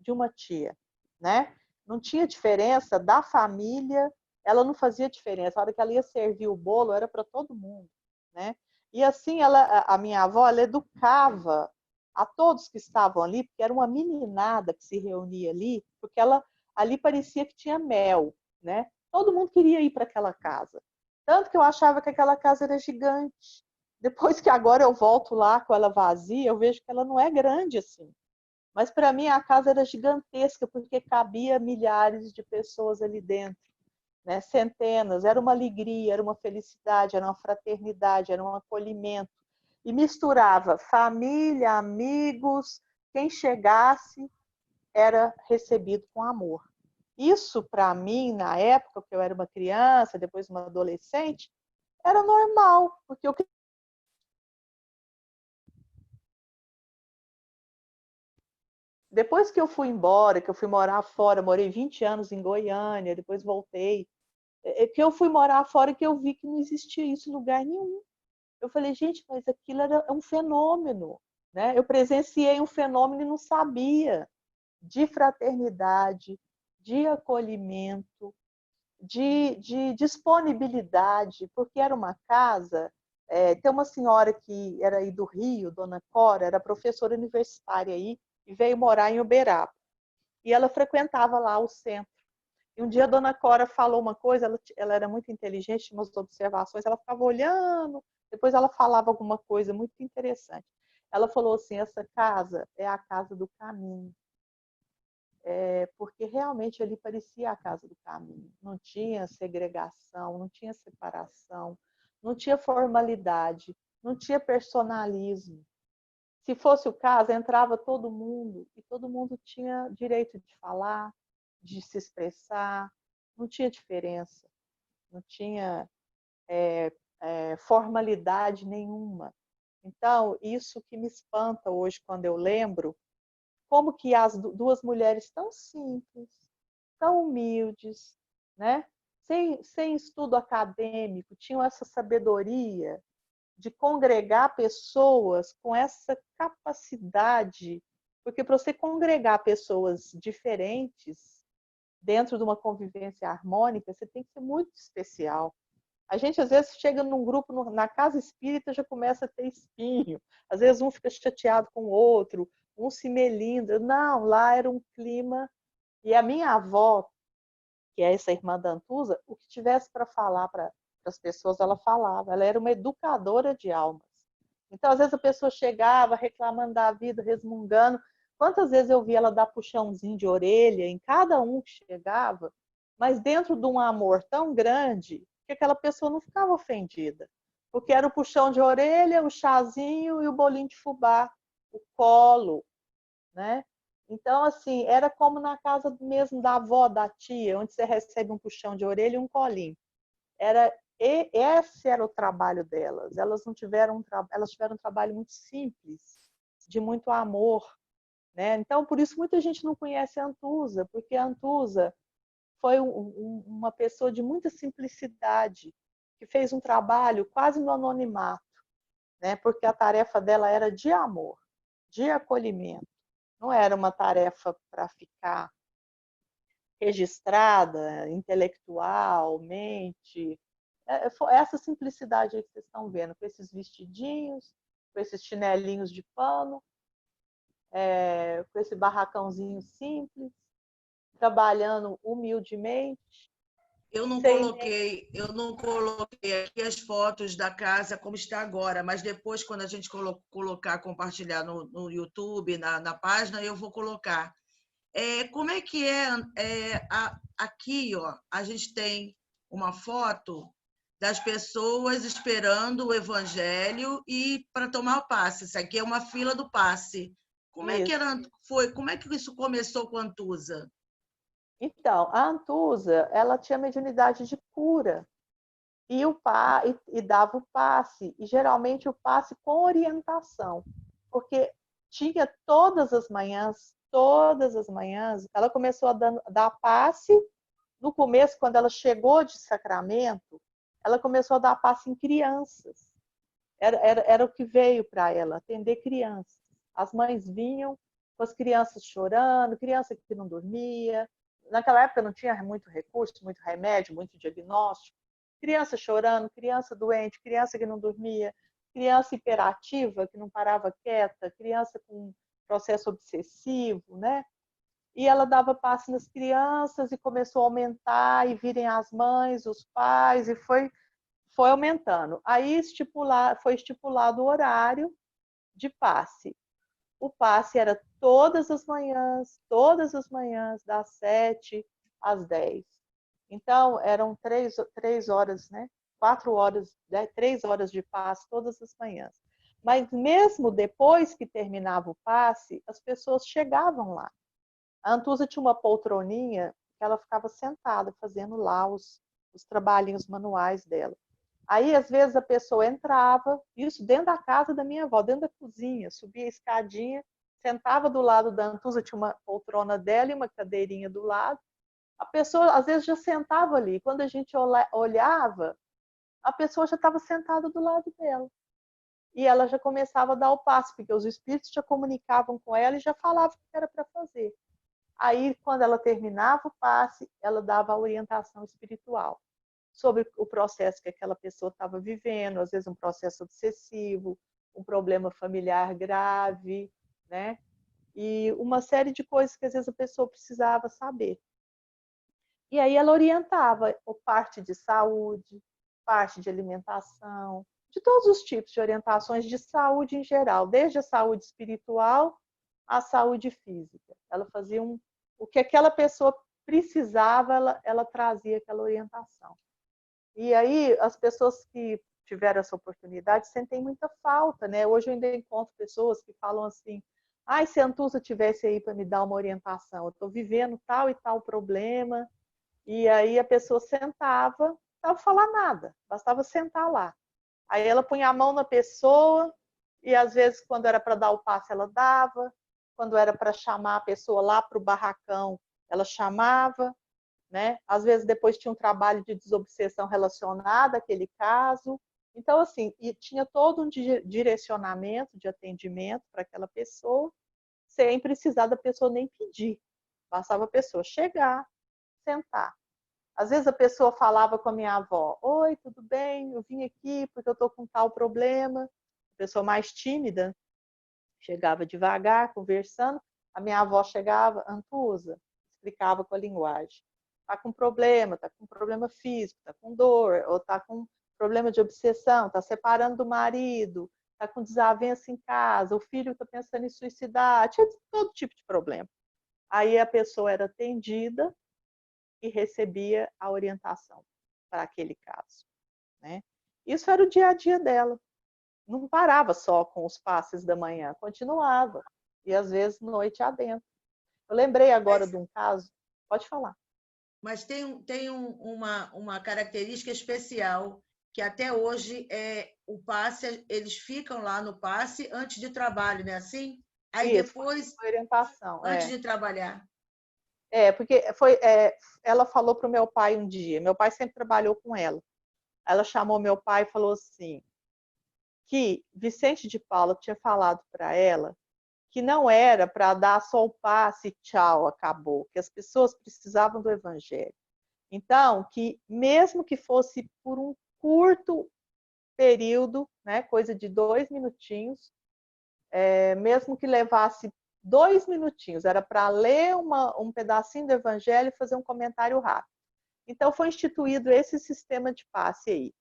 de uma tia, né? Não tinha diferença da família, ela não fazia diferença. A hora que ela ia servir o bolo era para todo mundo, né? E assim a minha avó, ela educava a todos que estavam ali, porque era uma meninada que se reunia ali, porque ela ali parecia que tinha mel, né? Todo mundo queria ir para aquela casa. Tanto que eu achava que aquela casa era gigante. Depois que agora eu volto lá com ela vazia, eu vejo que ela não é grande assim. Mas para mim a casa era gigantesca, porque cabia milhares de pessoas ali dentro, né? Centenas. Era uma alegria, era uma felicidade, era uma fraternidade, era um acolhimento. E misturava família, amigos, quem chegasse era recebido com amor. Isso, para mim, na época que eu era uma criança, depois uma adolescente, era normal, porque eu... Depois que eu fui embora, que eu fui morar fora, morei 20 anos em Goiânia, depois voltei, que eu fui morar fora que eu vi que não existia isso em lugar nenhum. Eu falei, gente, mas aquilo era um fenômeno, né? Eu presenciei um fenômeno e não sabia, de fraternidade, de acolhimento, de disponibilidade, porque era uma casa. Tem uma senhora que era aí do Rio, Dona Cora, era professora universitária aí, e veio morar em Uberaba. E ela frequentava lá o centro. E um dia a Dona Cora falou uma coisa, ela era muito inteligente, tinha umas observações, ela ficava olhando, depois ela falava alguma coisa muito interessante. Ela falou assim, essa casa é a casa do caminho. Porque realmente ali parecia a casa do caminho. Não tinha segregação, não tinha separação, não tinha formalidade, não tinha personalismo. Se fosse o caso, entrava todo mundo e todo mundo tinha direito de falar, de se expressar, não tinha diferença, não tinha formalidade nenhuma. Então, isso que me espanta hoje quando eu lembro, como que as duas mulheres tão simples, tão humildes, né? Sem estudo acadêmico, tinham essa sabedoria de congregar pessoas com essa capacidade, porque para você congregar pessoas diferentes dentro de uma convivência harmônica, você tem que ser muito especial. A gente, às vezes, chega num grupo, na casa espírita, já começa a ter espinho. Às vezes, um fica chateado com o outro, um se melindra. Não, lá era um clima. E a minha avó, que é essa irmã da Antusa, o que tivesse para falar para as pessoas, ela falava. Ela era uma educadora de almas. Então, às vezes, a pessoa chegava reclamando da vida, resmungando. Quantas vezes eu vi ela dar puxãozinho de orelha em cada um que chegava, mas dentro de um amor tão grande que aquela pessoa não ficava ofendida. Porque era o puxão de orelha, o chazinho e o bolinho de fubá, o colo, né? Então, assim, era como na casa mesmo da avó, da tia, onde você recebe um puxão de orelha e um colinho. Esse era o trabalho delas. Elas tiveram um trabalho muito simples, de muito amor, né? Então, por isso muita gente não conhece a Antusa, porque a Antusa foi uma pessoa de muita simplicidade, que fez um trabalho quase no anonimato, né? Porque a tarefa dela era de amor, de acolhimento. Não era uma tarefa para ficar registrada intelectualmente. Essa simplicidade aí que vocês estão vendo, com esses vestidinhos, com esses chinelinhos de pano, com esse barracãozinho simples, trabalhando humildemente, sem Eu não coloquei aqui as fotos da casa como está agora, mas depois, quando a gente colocar, compartilhar no YouTube, na página, eu vou colocar. Como é que aqui, ó, a gente tem uma foto das pessoas esperando o evangelho e para tomar o passe. Isso aqui é uma fila do passe. Como é que como é que isso começou com a Antusa? Então, a Antusa, ela tinha mediunidade de cura e dava o passe, e geralmente o passe com orientação, porque tinha todas as manhãs, ela começou a dar passe. No começo, quando ela chegou de Sacramento, ela começou a dar passe em crianças. Era o que veio para ela, atender crianças. As mães vinham com as crianças chorando, criança que não dormia. Naquela época não tinha muito recurso, muito remédio, muito diagnóstico. Criança chorando, criança doente, criança que não dormia, criança hiperativa, que não parava quieta, criança com processo obsessivo, né? E ela dava passe nas crianças e começou a aumentar, e virem as mães, os pais, e foi aumentando. Aí foi estipulado o horário de passe. O passe era todas as manhãs, das 7 às 10. Então, eram 3 horas, né? 4 horas, 3 horas de passe todas as manhãs. Mas mesmo depois que terminava o passe, as pessoas chegavam lá. A Antusa tinha uma poltroninha que ela ficava sentada fazendo lá os trabalhinhos manuais dela. Aí, às vezes, a pessoa entrava, isso dentro da casa da minha avó, dentro da cozinha, subia a escadinha, sentava do lado da Antusa, tinha uma poltrona dela e uma cadeirinha do lado. A pessoa, às vezes, já sentava ali. Quando a gente olhava, a pessoa já estava sentada do lado dela. E ela já começava a dar o passo, porque os espíritos já comunicavam com ela e já falavam o que era para fazer. Aí, quando ela terminava o passe, ela dava a orientação espiritual sobre o processo que aquela pessoa estava vivendo, às vezes um processo obsessivo, um problema familiar grave, né? E uma série de coisas que às vezes a pessoa precisava saber. E aí ela orientava parte de saúde, parte de alimentação, de todos os tipos de orientações de saúde em geral, desde a saúde espiritual à saúde física. Ela fazia o que aquela pessoa precisava, ela trazia aquela orientação. E aí as pessoas que tiveram essa oportunidade sentem muita falta, né? Hoje eu ainda encontro pessoas que falam assim: ai, se a Antusa tivesse aí para me dar uma orientação, eu estou vivendo tal e tal problema. E aí a pessoa sentava, não precisava falar nada, bastava sentar lá. Aí ela punha a mão na pessoa E às vezes, quando era para dar o passe, ela dava. Quando era para chamar a pessoa lá para o barracão, ela chamava, né? Às vezes depois tinha um trabalho de desobsessão relacionado àquele caso. Então, assim, e tinha todo um direcionamento de atendimento para aquela pessoa, sem precisar da pessoa nem pedir. Bastava a pessoa chegar, sentar. Às vezes a pessoa falava com a minha avó: oi, tudo bem? Eu vim aqui porque eu estou com tal problema. A pessoa mais tímida chegava devagar, conversando. A minha avó chegava: Antusa, explicava com a linguagem. Está com problema, está com problema físico, está com dor, ou está com problema de obsessão, está separando do marido, está com desavença em casa, o filho está pensando em suicidar, tinha todo tipo de problema. Aí a pessoa era atendida e recebia a orientação para aquele caso, né? Isso era o dia a dia dela. Não parava só com os passes da manhã, continuava. E às vezes noite adentro. Eu lembrei agora de um caso, pode falar. Mas tem uma característica especial, que até hoje é o passe, eles ficam lá no passe antes de trabalho, não é assim? Aí Isso, depois, orientação. antes de trabalhar. Porque ela falou para o meu pai um dia, meu pai sempre trabalhou com ela. Ela chamou meu pai e falou assim, que Vicente de Paula tinha falado para ela que não era para dar só o passe e tchau, acabou, que as pessoas precisavam do evangelho. Então, que mesmo que fosse por um curto período, né, coisa de 2 minutinhos, mesmo que levasse 2 minutinhos, era para ler um pedacinho do evangelho e fazer um comentário rápido. Então, foi instituído esse sistema de passe aí.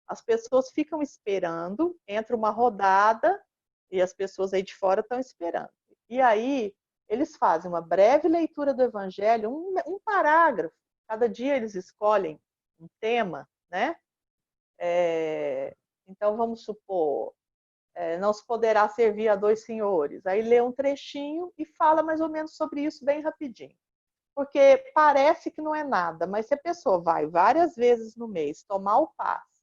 As pessoas ficam esperando, entra uma rodada e as pessoas aí de fora estão esperando. E aí, eles fazem uma breve leitura do evangelho, um parágrafo. Cada dia eles escolhem um tema, né? Então, vamos supor, não se poderá servir a 2 senhores. Aí lê um trechinho e fala mais ou menos sobre isso bem rapidinho. Porque parece que não é nada, mas se a pessoa vai várias vezes no mês tomar o passe,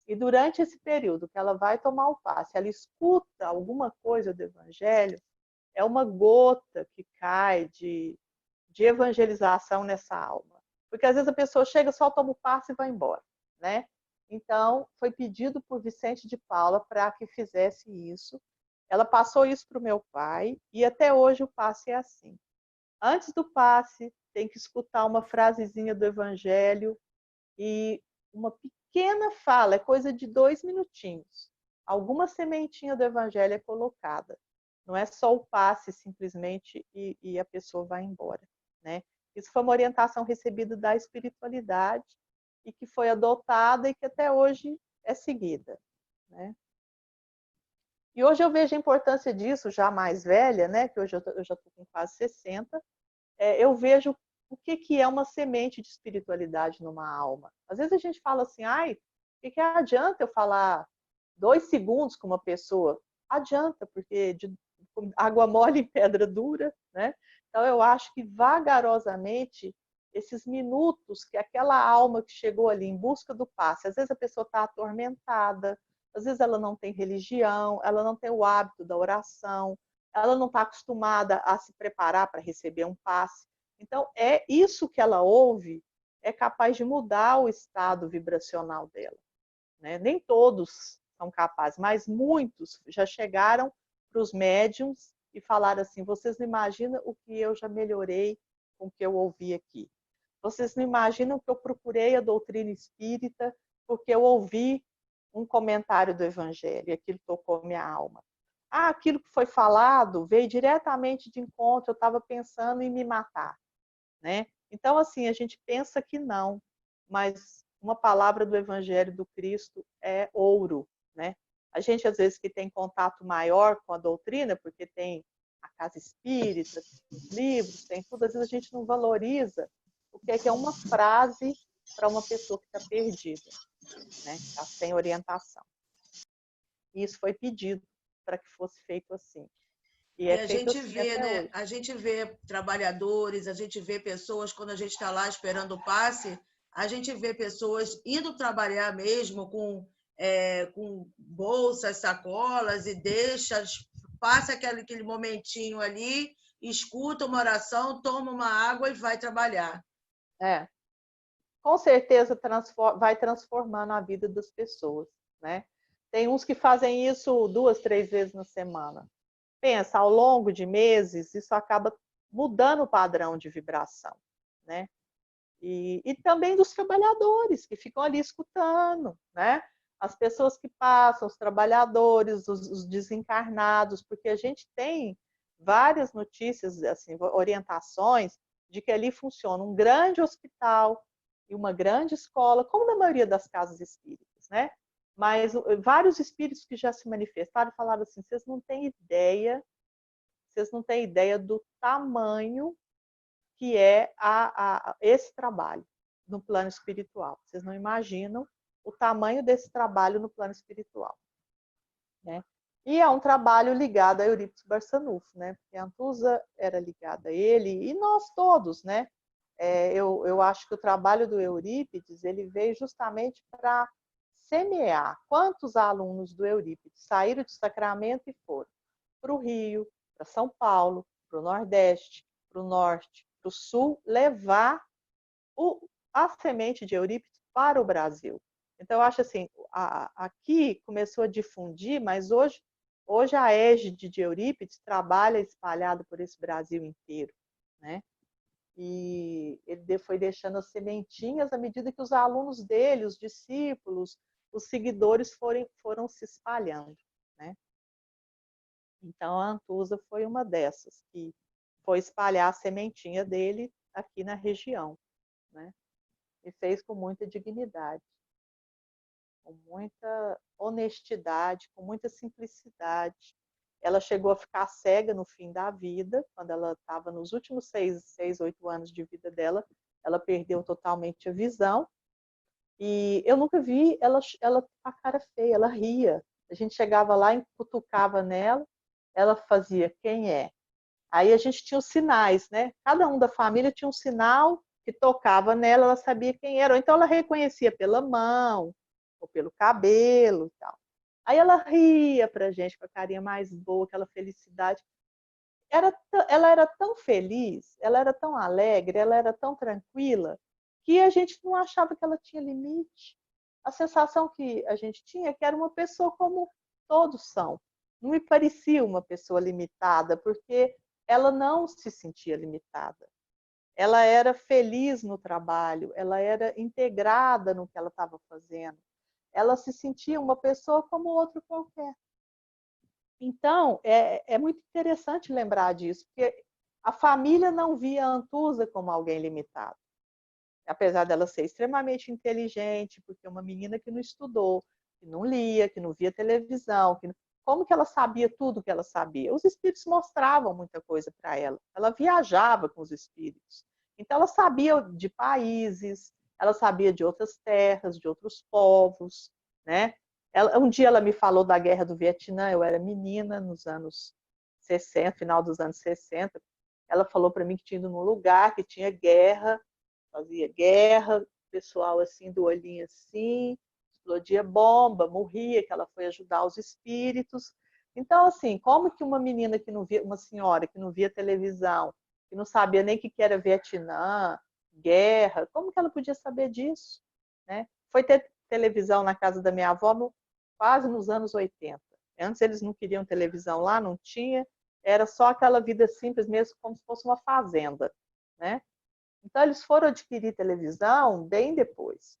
e durante esse período que ela vai tomar o passe, ela escuta alguma coisa do evangelho, é uma gota que cai de evangelização nessa alma. Porque às vezes a pessoa chega, só toma o passe e vai embora, né? Então, foi pedido por Vicente de Paula para que fizesse isso. Ela passou isso para o meu pai e até hoje o passe é assim. Antes do passe, tem que escutar uma frasezinha do evangelho e uma pequena fala, é coisa de 2 minutinhos. Alguma sementinha do evangelho é colocada. Não é só o passe simplesmente e a pessoa vai embora, né? Isso foi uma orientação recebida da espiritualidade e que foi adotada e que até hoje é seguida, né? E hoje eu vejo a importância disso, já mais velha, né? Que hoje eu já estou com quase 60, eu vejo o que é uma semente de espiritualidade numa alma. Às vezes a gente fala assim, ai, o que adianta eu falar 2 segundos com uma pessoa? Adianta, porque de água mole em pedra dura, né? Então eu acho que vagarosamente esses minutos que aquela alma que chegou ali em busca do passe, às vezes a pessoa está atormentada, às vezes ela não tem religião, ela não tem o hábito da oração, ela não está acostumada a se preparar para receber um passe. Então, é isso que ela ouve é capaz de mudar o estado vibracional dela, né? Nem todos são capazes, mas muitos já chegaram para os médiums e falaram assim, vocês não imaginam o que eu já melhorei com o que eu ouvi aqui. Vocês não imaginam que eu procurei a doutrina espírita porque eu ouvi um comentário do evangelho e aquilo tocou minha alma. Ah, aquilo que foi falado veio diretamente de encontro, eu estava pensando em me matar, né? Então, assim, a gente pensa que não, mas uma palavra do Evangelho do Cristo é ouro, né? A gente, às vezes, que tem contato maior com a doutrina, porque tem a casa espírita, os livros, tem tudo, às vezes a gente não valoriza o que é uma frase para uma pessoa que está perdida, né? Está sem orientação. E isso foi pedido para que fosse feito assim. E a feito gente assim vê, até né? hoje. A gente vê trabalhadores, a gente vê pessoas, quando a gente está lá esperando o passe, a gente vê pessoas indo trabalhar mesmo com com bolsas, sacolas, e passa aquele momentinho ali, escuta uma oração, toma uma água e vai trabalhar. Com certeza vai transformando a vida das pessoas, né? Tem uns que fazem isso 2, 3 vezes na semana. Pensa, ao longo de meses, isso acaba mudando o padrão de vibração, né? E também dos trabalhadores que ficam ali escutando, né? As pessoas que passam, os trabalhadores, os desencarnados, porque a gente tem várias notícias, assim, orientações de que ali funciona um grande hospital e uma grande escola, como na maioria das casas espíritas, né? Mas vários espíritos que já se manifestaram falaram assim, vocês não têm ideia do tamanho que é esse trabalho no plano espiritual. Vocês não imaginam o tamanho desse trabalho no plano espiritual, né? E é um trabalho ligado a Eurípides Barçanufo, né? Porque a Antusa era ligada a ele, e nós todos, né? Eu acho que o trabalho do Eurípides, ele veio justamente para semear. Quantos alunos do Eurípides saíram de Sacramento e foram para o Rio, para São Paulo, para o Nordeste, para o Norte, para o Sul, levar a semente de Eurípides para o Brasil. Então, eu acho assim, aqui começou a difundir, mas hoje a égide de Eurípides trabalha espalhado por esse Brasil inteiro, né? E ele foi deixando as sementinhas à medida que os alunos dele, os discípulos, os seguidores foram se espalhando, né? Então, a Antusa foi uma dessas, que foi espalhar a sementinha dele aqui na região, né? E fez com muita dignidade, com muita honestidade, com muita simplicidade. Ela chegou a ficar cega no fim da vida, quando ela estava nos últimos 6, 8 anos de vida dela, ela perdeu totalmente a visão. E eu nunca vi ela com a cara feia, ela ria. A gente chegava lá e cutucava nela, ela fazia, quem é? Aí a gente tinha os sinais, né? Cada um da família tinha um sinal que tocava nela, ela sabia quem era. Ou então ela reconhecia pela mão, ou pelo cabelo e tal. Aí ela ria pra gente com a carinha mais boa, aquela felicidade. Ela era tão feliz, ela era tão alegre, ela era tão tranquila, que a gente não achava que ela tinha limite. A sensação que a gente tinha é que era uma pessoa como todos são. Não me parecia uma pessoa limitada, porque ela não se sentia limitada. Ela era feliz no trabalho, ela era integrada no que ela estava fazendo. Ela se sentia uma pessoa como outro qualquer. Então, é muito interessante lembrar disso, porque a família não via a Antusa como alguém limitado. Apesar dela ser extremamente inteligente, porque é uma menina que não estudou, que não lia, que não via televisão, como que ela sabia tudo que ela sabia? Os espíritos mostravam muita coisa para ela. Ela viajava com os espíritos. Então, ela sabia de países, ela sabia de outras terras, de outros povos, né? Um dia ela me falou da guerra do Vietnã, eu era menina nos anos 60, final dos anos 60. Ela falou para mim que tinha ido num lugar que tinha guerra, fazia guerra, pessoal assim do olhinho assim, explodia bomba, morria, que ela foi ajudar os espíritos. Então, assim, como que uma menina que não via, uma senhora que não via televisão, que não sabia nem o que era Vietnã, guerra, como que ela podia saber disso, né? Foi ter televisão na casa da minha avó quase nos anos 80. Antes eles não queriam televisão lá, não tinha, era só aquela vida simples mesmo, como se fosse uma fazenda, né? Então eles foram adquirir televisão bem depois.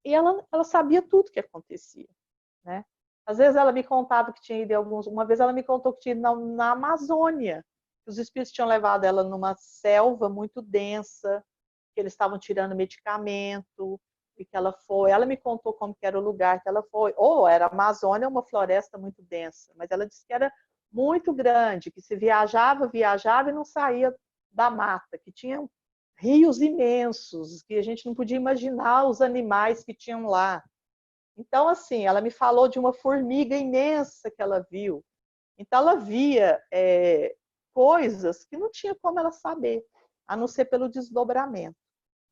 E ela sabia tudo que acontecia, né? Às vezes ela me contava que tinha ido em alguns... Uma vez ela me contou que tinha ido na Amazônia, que os espíritos tinham levado ela numa selva muito densa, que eles estavam tirando medicamento, e que ela foi. Ela me contou como que era o lugar que ela foi. Era a Amazônia, uma floresta muito densa, mas ela disse que era muito grande, que se viajava e não saía da mata, que tinha rios imensos, que a gente não podia imaginar os animais que tinham lá. Então, assim, ela me falou de uma formiga imensa que ela viu. Então, ela via coisas que não tinha como ela saber, a não ser pelo desdobramento,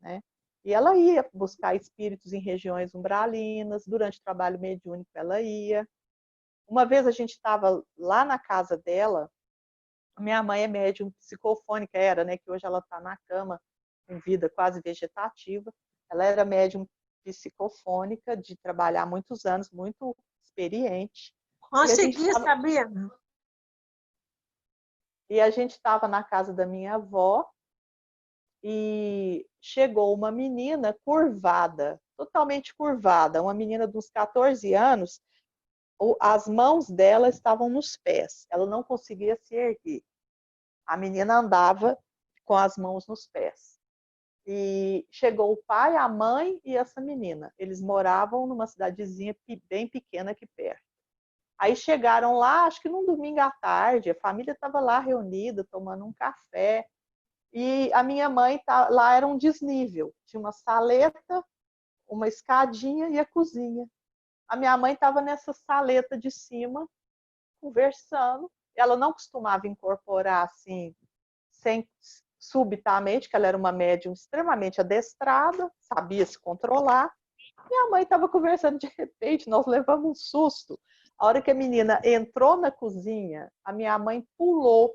né? E ela ia buscar espíritos em regiões umbralinas, durante o trabalho mediúnico ela ia. Uma vez a gente estava lá na casa dela, minha mãe é médium psicofônica, era, né, que hoje ela está na cama, com vida quase vegetativa. Ela era médium psicofônica, de trabalhar há muitos anos, muito experiente. Consegui, sabia? E a gente estava na casa da minha avó e chegou uma menina curvada, totalmente curvada, uma menina de uns 14 anos, as mãos dela estavam nos pés, ela não conseguia se erguer. A menina andava com as mãos nos pés. E chegou o pai, a mãe e essa menina. Eles moravam numa cidadezinha bem pequena aqui perto. Aí chegaram lá, acho que num domingo à tarde, a família estava lá reunida, tomando um café. E a minha mãe, lá era um desnível. Tinha uma saleta, uma escadinha e a cozinha. A minha mãe estava nessa saleta de cima, conversando. Ela não costumava incorporar assim, sem subitamente, que ela era uma médium extremamente adestrada, sabia se controlar. Minha mãe estava conversando, de repente, nós levamos um susto. A hora que a menina entrou na cozinha, a minha mãe pulou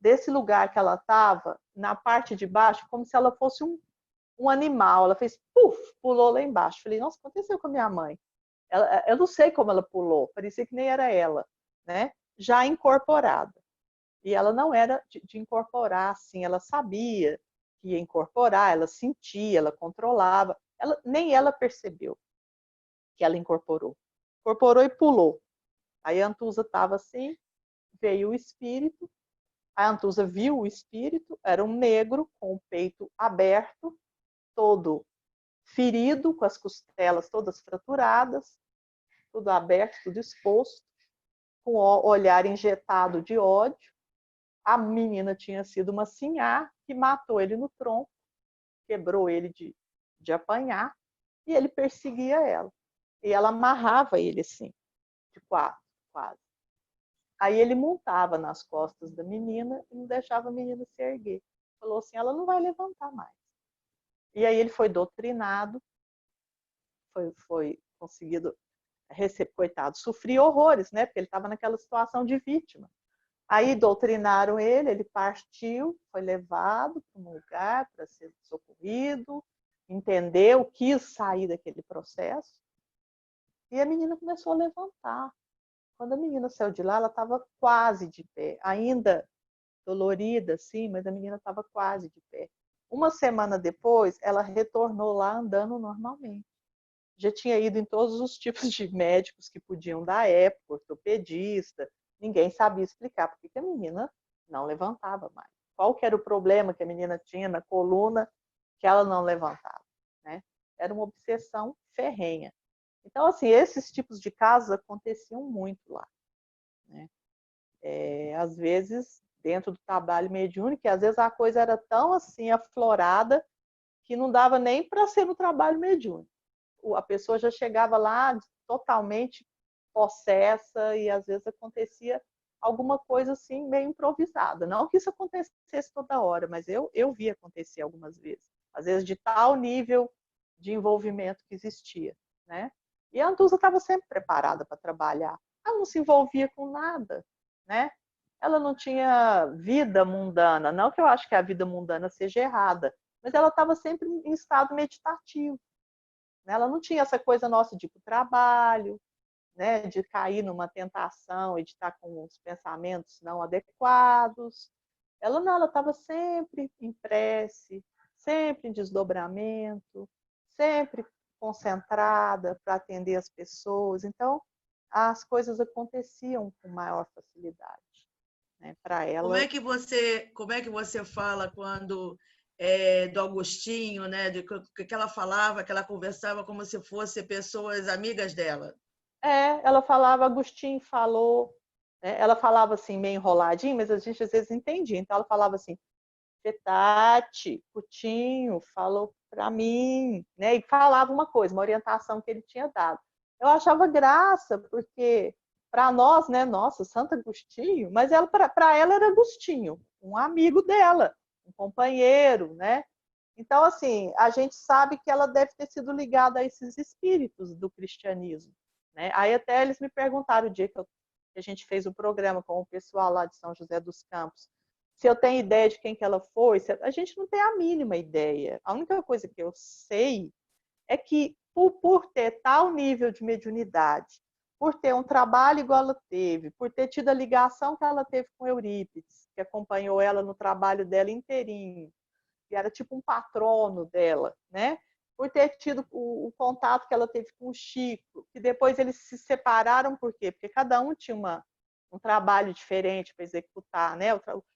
desse lugar que ela estava, na parte de baixo, como se ela fosse um animal. Ela fez puf, pulou lá embaixo. Falei, nossa, o que aconteceu com a minha mãe? Eu não sei como ela pulou, parecia que nem era ela, né? Já incorporada. E ela não era de incorporar assim, ela sabia que ia incorporar, ela sentia, ela controlava, nem ela percebeu que ela incorporou. Incorporou e pulou. Aí a Antusa estava assim, veio o espírito, a Antusa viu o espírito, era um negro com o peito aberto, todo ferido, com as costelas todas fraturadas, tudo aberto, tudo exposto, com o olhar injetado de ódio. A menina tinha sido uma sinhá que matou ele no tronco, quebrou ele de apanhar, e ele perseguia ela. E ela amarrava ele assim, de quatro, quase. Aí ele montava nas costas da menina e não deixava a menina se erguer. Falou assim, ela não vai levantar mais. E aí ele foi doutrinado, foi conseguido receber, coitado, sofria horrores, né? Porque ele estava naquela situação de vítima. Aí doutrinaram ele, ele partiu, foi levado para um lugar para ser socorrido, entendeu, quis sair daquele processo. E a menina começou a levantar. Quando a menina saiu de lá, ela estava quase de pé, ainda dolorida, sim, mas a menina estava quase de pé. Uma semana depois, ela retornou lá andando normalmente. Já tinha ido em todos os tipos de médicos que podiam da época, ortopedista, ninguém sabia explicar porque que a menina não levantava mais. Qual que era o problema que a menina tinha na coluna que ela não levantava, né? Era uma obsessão ferrenha. Então, assim, esses tipos de casos aconteciam muito lá, né? Às vezes, dentro do trabalho mediúnico, às vezes a coisa era tão assim aflorada que não dava nem para ser no trabalho mediúnico. A pessoa já chegava lá totalmente possessa e às vezes acontecia alguma coisa assim meio improvisada. Não que isso acontecesse toda hora, mas eu vi acontecer algumas vezes. Às vezes de tal nível de envolvimento que existia, né? E a Antusa estava sempre preparada para trabalhar. Ela não se envolvia com nada, né? Ela não tinha vida mundana. Não que eu acho que a vida mundana seja errada, mas ela estava sempre em estado meditativo. Ela não tinha essa coisa nossa de ir para o trabalho, né, de cair numa tentação e de estar com os pensamentos não adequados. Ela não, ela estava sempre em prece, sempre em desdobramento, sempre concentrada para atender as pessoas. Então, as coisas aconteciam com maior facilidade, né, para ela. Como é que você fala quando do Agostinho, né, de que ela falava, que ela conversava como se fossem pessoas amigas dela? Ela falava, Agostinho falou, né? Ela falava assim, meio enroladinho, mas a gente às vezes entendia. Então ela falava assim, Tati, Coutinho falou para mim, né? E falava uma coisa, uma orientação que ele tinha dado. Eu achava graça, porque para nós, né? Nossa, Santo Agostinho, mas para ela era Agostinho, um amigo dela, um companheiro, né? Então, assim, a gente sabe que ela deve ter sido ligada a esses espíritos do cristianismo, né? Aí até eles me perguntaram o dia que a gente fez o programa com o pessoal lá de São José dos Campos, se eu tenho ideia de quem que ela foi. A gente não tem a mínima ideia. A única coisa que eu sei é que por ter tal nível de mediunidade, por ter um trabalho igual ela teve, por ter tido a ligação que ela teve com Eurípides, que acompanhou ela no trabalho dela inteirinho, que era tipo um patrono dela, né? Por ter tido o contato que ela teve com o Chico, que depois eles se separaram, por quê? Porque cada um tinha um trabalho diferente para executar, né?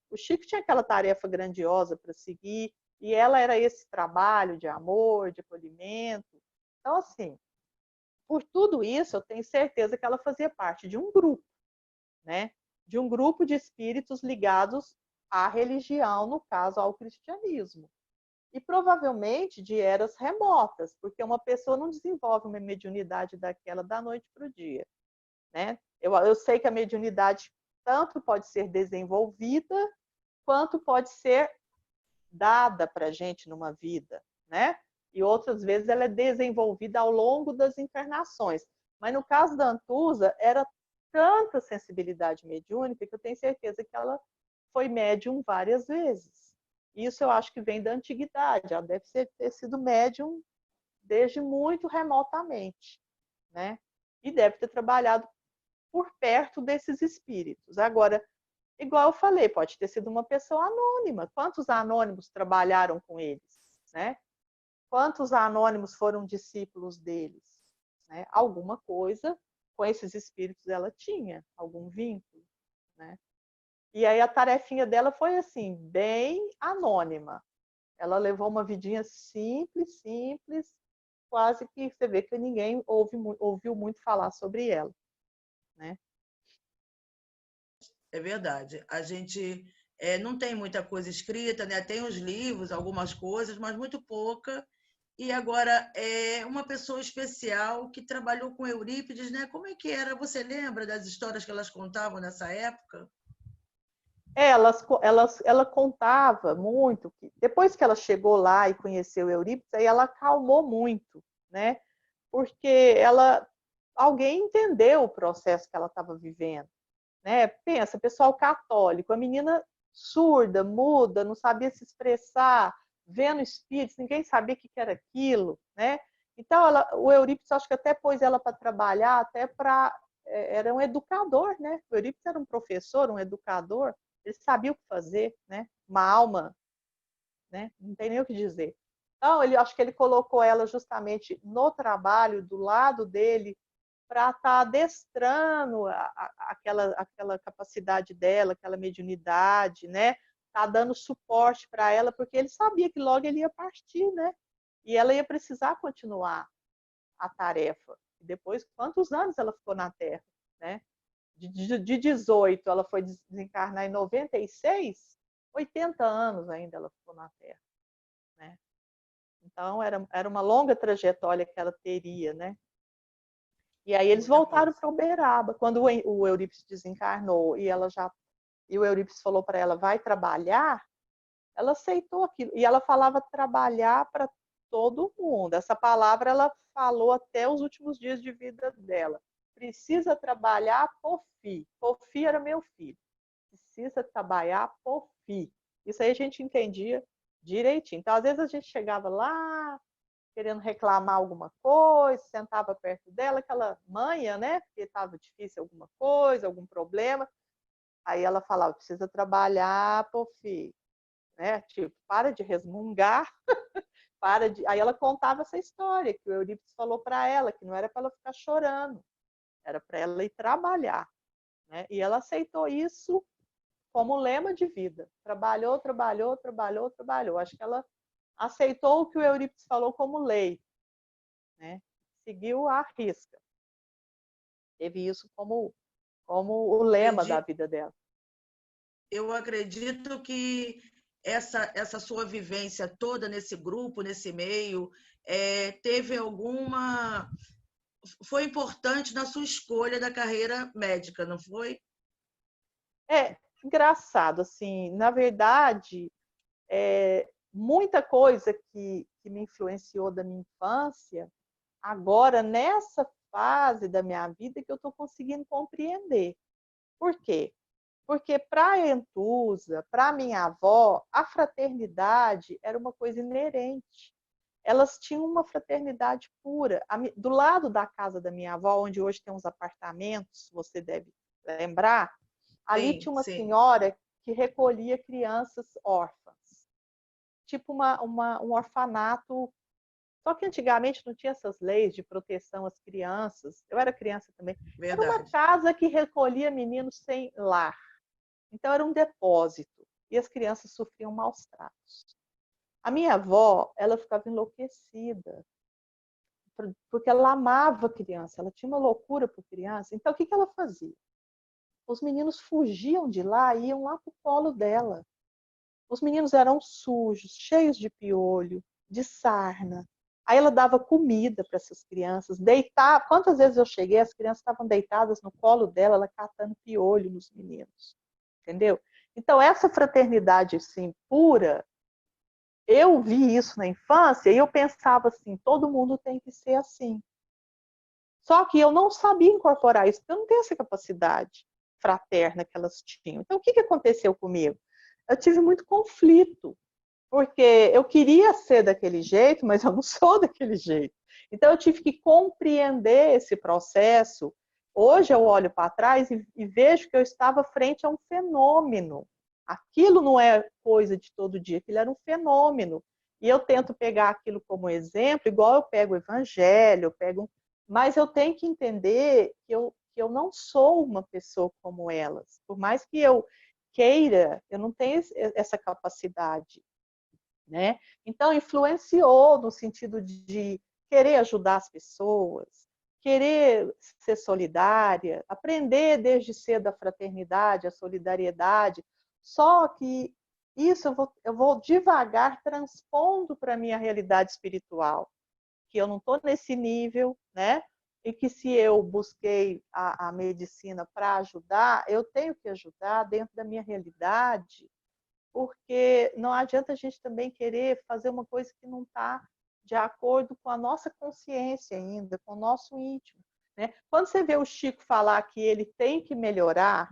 O Chico tinha aquela tarefa grandiosa para seguir, e ela era esse trabalho de amor, de acolhimento. Então, assim, por tudo isso, eu tenho certeza que ela fazia parte de um grupo, né? De um grupo de espíritos ligados à religião, no caso, ao cristianismo. E provavelmente de eras remotas, porque uma pessoa não desenvolve uma mediunidade daquela da noite para o dia, né? Eu sei que a mediunidade tanto pode ser desenvolvida, quanto pode ser dada para a gente numa vida, né? E outras vezes ela é desenvolvida ao longo das encarnações. Mas no caso da Antusa, era tanta sensibilidade mediúnica que eu tenho certeza que ela foi médium várias vezes. Isso eu acho que vem da antiguidade. Ela deve ter sido médium desde muito remotamente, né? E deve ter trabalhado por perto desses espíritos. Agora, igual eu falei, pode ter sido uma pessoa anônima. Quantos anônimos trabalharam com eles, né? Quantos anônimos foram discípulos deles, né? Alguma coisa com esses espíritos ela tinha, algum vínculo, né? E aí a tarefinha dela foi assim, bem anônima. Ela levou uma vidinha simples, quase que você vê que ninguém ouviu muito falar sobre ela, né? É verdade. A gente não tem muita coisa escrita, né? Tem os livros, algumas coisas, mas muito pouca. E agora, é uma pessoa especial que trabalhou com Eurípides, né? Como é que era? Você lembra das histórias que elas contavam nessa época? Ela contava muito que depois que ela chegou lá e conheceu Eurípides, aí ela acalmou muito, né? Porque alguém entendeu o processo que ela estava vivendo, né? Pensa, pessoal católico, a menina surda, muda, não sabia se expressar, vendo espíritos, ninguém sabia o que era aquilo, né? Então o Eurípides acho que até pôs ela para trabalhar, até para era um educador, né? O Eurípides era um professor, um educador, ele sabia o que fazer, né? Uma alma, né? Não tem nem o que dizer. Então, acho que ele colocou ela justamente no trabalho, do lado dele, para estar adestrando aquela capacidade dela, aquela mediunidade, né? Tá dando suporte para ela, porque ele sabia que logo ele ia partir, né? E ela ia precisar continuar a tarefa. E depois, quantos anos ela ficou na Terra, né? De 18, ela foi desencarnar em 96, 80 anos ainda ela ficou na Terra, né? Então, era uma longa trajetória que ela teria, né? E aí eles voltaram para Uberaba. Quando o Eurípides desencarnou e o Eurípides falou para ela, vai trabalhar, ela aceitou aquilo. E ela falava trabalhar para todo mundo. Essa palavra ela falou até os últimos dias de vida dela. Precisa trabalhar por fi. Por fi era meu filho. Precisa trabalhar por fi. Isso aí a gente entendia direitinho. Então, às vezes a gente chegava lá querendo reclamar alguma coisa, sentava perto dela, aquela manha, né? Porque estava difícil alguma coisa, algum problema. Aí ela falava, precisa trabalhar, pô, filho. Né? Tipo, para de resmungar, para de... Aí ela contava essa história, que o Eurípides falou para ela, que não era para ela ficar chorando, era para ela ir trabalhar. Né? E ela aceitou isso como lema de vida. Trabalhou, trabalhou, trabalhou, trabalhou. Acho que ela aceitou o que o Eurípides falou como lei, né? Seguiu à risca. Teve isso como o lema da vida dela. Eu acredito que essa sua vivência toda nesse grupo, nesse meio, teve alguma... Foi importante na sua escolha da carreira médica, não foi? É engraçado, assim, na verdade, muita coisa que me influenciou da minha infância, agora, nessa fase da minha vida, que eu estou conseguindo compreender. Por quê? Porque para a Entusa, para minha avó, a fraternidade era uma coisa inerente. Elas tinham uma fraternidade pura. Do lado da casa da minha avó, onde hoje tem uns apartamentos, você deve lembrar, ali Sim, tinha uma sim. senhora que recolhia crianças órfãs. Tipo um orfanato. Só que antigamente não tinha essas leis de proteção às crianças. Eu era criança também. Era uma Verdade. casa que recolhia meninos sem lar. Então era um depósito. E as crianças sofriam maus tratos. A minha avó, ela ficava enlouquecida, porque ela amava criança, ela tinha uma loucura por criança. Então, o que ela fazia? Os meninos fugiam de lá e iam lá para o colo dela. Os meninos eram sujos, cheios de piolho, de sarna. Aí ela dava comida para essas crianças, deitava. Quantas vezes eu cheguei, as crianças estavam deitadas no colo dela, ela catando piolho nos meninos. Entendeu? Então, essa fraternidade assim, pura, eu vi isso na infância e eu pensava assim, todo mundo tem que ser assim. Só que eu não sabia incorporar isso, porque eu não tenho essa capacidade fraterna que elas tinham. Então, o que aconteceu comigo? Eu tive muito conflito, porque eu queria ser daquele jeito, mas eu não sou daquele jeito. Então, eu tive que compreender esse processo. Hoje eu olho para trás e vejo que eu estava frente a um fenômeno. Aquilo não é coisa de todo dia, aquilo era um fenômeno. E eu tento pegar aquilo como exemplo, igual eu pego o evangelho, mas eu tenho que entender que eu não sou uma pessoa como elas. Por mais que eu queira, eu não tenho essa capacidade. Né? Então, influenciou no sentido de querer ajudar as pessoas, querer ser solidária, aprender desde cedo a fraternidade, a solidariedade. Só que isso eu vou devagar transpondo para a minha realidade espiritual, que eu não estou nesse nível, né? E que se eu busquei a medicina para ajudar, eu tenho que ajudar dentro da minha realidade, porque não adianta a gente também querer fazer uma coisa que não está de acordo com a nossa consciência ainda, com o nosso íntimo. Né? Quando você vê o Chico falar que ele tem que melhorar,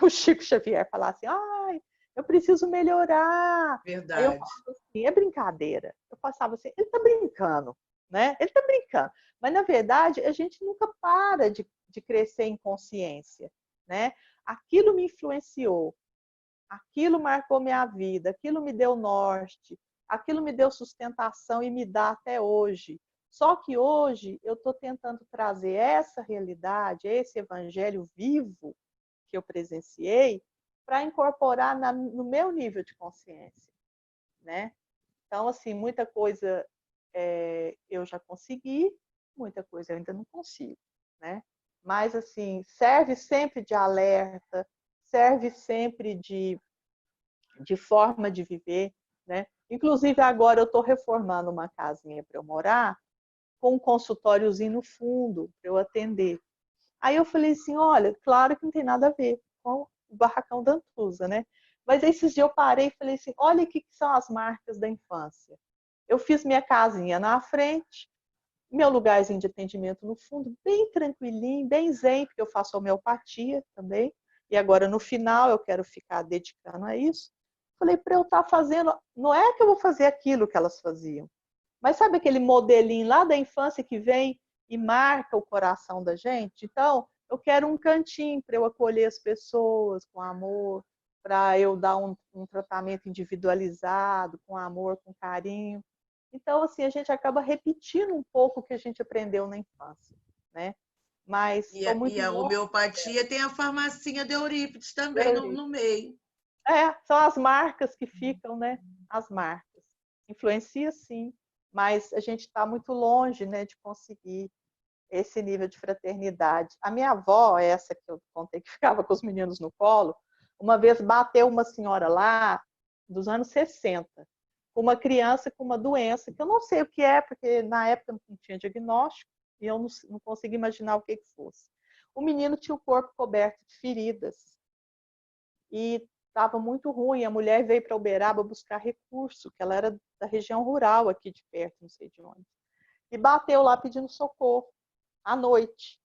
o Chico Xavier falar assim, ai, eu preciso melhorar. Aí eu Verdade. falava assim, é brincadeira. Eu passava assim, ele está brincando, né? Ele está brincando. Mas, na verdade, a gente nunca para de crescer em consciência, né? Aquilo me influenciou. Aquilo marcou minha vida, aquilo me deu norte, aquilo me deu sustentação e me dá até hoje. Só que hoje eu estou tentando trazer essa realidade, esse evangelho vivo que eu presenciei, para incorporar no meu nível de consciência, né? Então, assim, muita coisa eu já consegui, muita coisa eu ainda não consigo, né? Mas, assim, serve sempre de alerta, serve sempre de forma de viver, né? Inclusive, agora eu estou reformando uma casinha para eu morar, com um consultóriozinho no fundo, para eu atender. Aí eu falei assim, olha, claro que não tem nada a ver com o barracão da Antusa, né? Mas esses dias eu parei e falei assim, olha o que são as marcas da infância. Eu fiz minha casinha na frente, meu lugarzinho de atendimento no fundo, bem tranquilinho, bem zen, porque eu faço homeopatia também. E agora, no final, eu quero ficar dedicando a isso. Falei, para eu estar fazendo, não é que eu vou fazer aquilo que elas faziam, mas sabe aquele modelinho lá da infância que vem e marca o coração da gente? Então, eu quero um cantinho para eu acolher as pessoas com amor, para eu dar um tratamento individualizado, com amor, com carinho. Então, assim, a gente acaba repetindo um pouco o que a gente aprendeu na infância, né? Mas E sou a, e muito a longe. homeopatia tem a farmacinha de Eurípides também no meio. São as marcas que ficam, né? As marcas. Influencia, sim, mas a gente está muito longe, né, de conseguir esse nível de fraternidade. A minha avó, essa que eu contei que ficava com os meninos no colo, uma vez bateu uma senhora lá, dos anos 60, com uma criança com uma doença, que eu não sei o que é, porque na época não tinha diagnóstico, e eu não consigo imaginar o que fosse. O menino tinha o corpo coberto de feridas, e estava muito ruim. A mulher veio para Uberaba buscar recurso, que ela era da região rural aqui de perto, não sei de onde. E bateu lá pedindo socorro, à noite.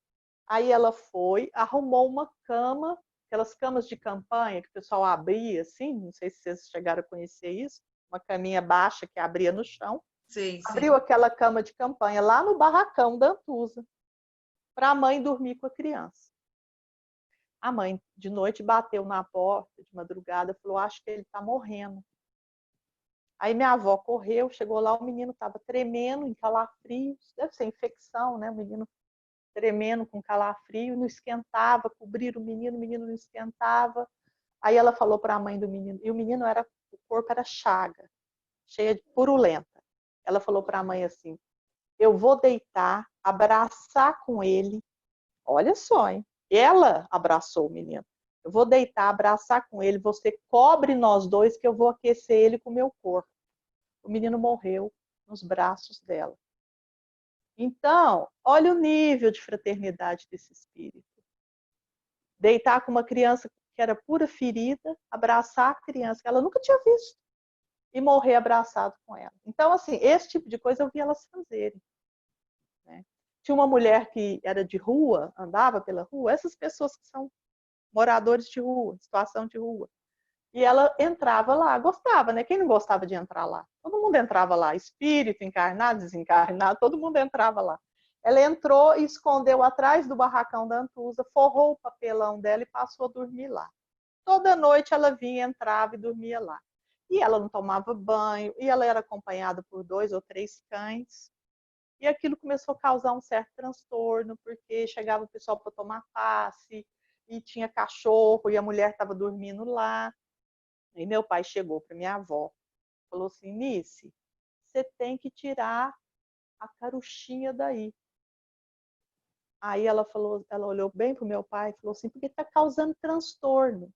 Aí ela foi, arrumou uma cama, aquelas camas de campanha que o pessoal abria, assim, não sei se vocês chegaram a conhecer isso, uma caminha baixa que abria no chão. Sim, Abriu aquela cama de campanha lá no barracão da Antusa, para a mãe dormir com a criança. A mãe, de noite, bateu na porta, de madrugada, falou, acho que ele está morrendo. Aí minha avó correu, chegou lá, o menino estava tremendo, em calafrios, deve ser infecção, né? O menino tremendo com calafrio, não esquentava, cobriram o menino não esquentava. Aí ela falou para a mãe do menino, e o menino o corpo era chaga, cheia de purulenta. Ela falou para a mãe assim, eu vou deitar, abraçar com ele, olha só, hein? Ela abraçou o menino. Eu vou deitar, abraçar com ele, você cobre nós dois que eu vou aquecer ele com o meu corpo. O menino morreu nos braços dela. Então, olha o nível de fraternidade desse espírito. Deitar com uma criança que era pura ferida, abraçar a criança que ela nunca tinha visto e morrer abraçado com ela. Então, assim, esse tipo de coisa eu vi elas fazerem. Né? Tinha uma mulher que era de rua, andava pela rua, essas pessoas que são moradores de rua, situação de rua. E ela entrava lá, gostava, né? Quem não gostava de entrar lá? Todo mundo entrava lá, espírito, encarnado, desencarnado, todo mundo entrava lá. Ela entrou e escondeu atrás do barracão da Antusa, forrou o papelão dela e passou a dormir lá. Toda noite ela vinha, entrava e dormia lá. E ela não tomava banho, e ela era acompanhada por 2 ou 3 cães. E aquilo começou a causar um certo transtorno, porque chegava o pessoal para tomar passe, e tinha cachorro, e a mulher estava dormindo lá. E meu pai chegou para minha avó, falou assim, Nice, você tem que tirar a caruchinha daí. Aí ela olhou bem para o meu pai e falou assim, porque está causando transtorno.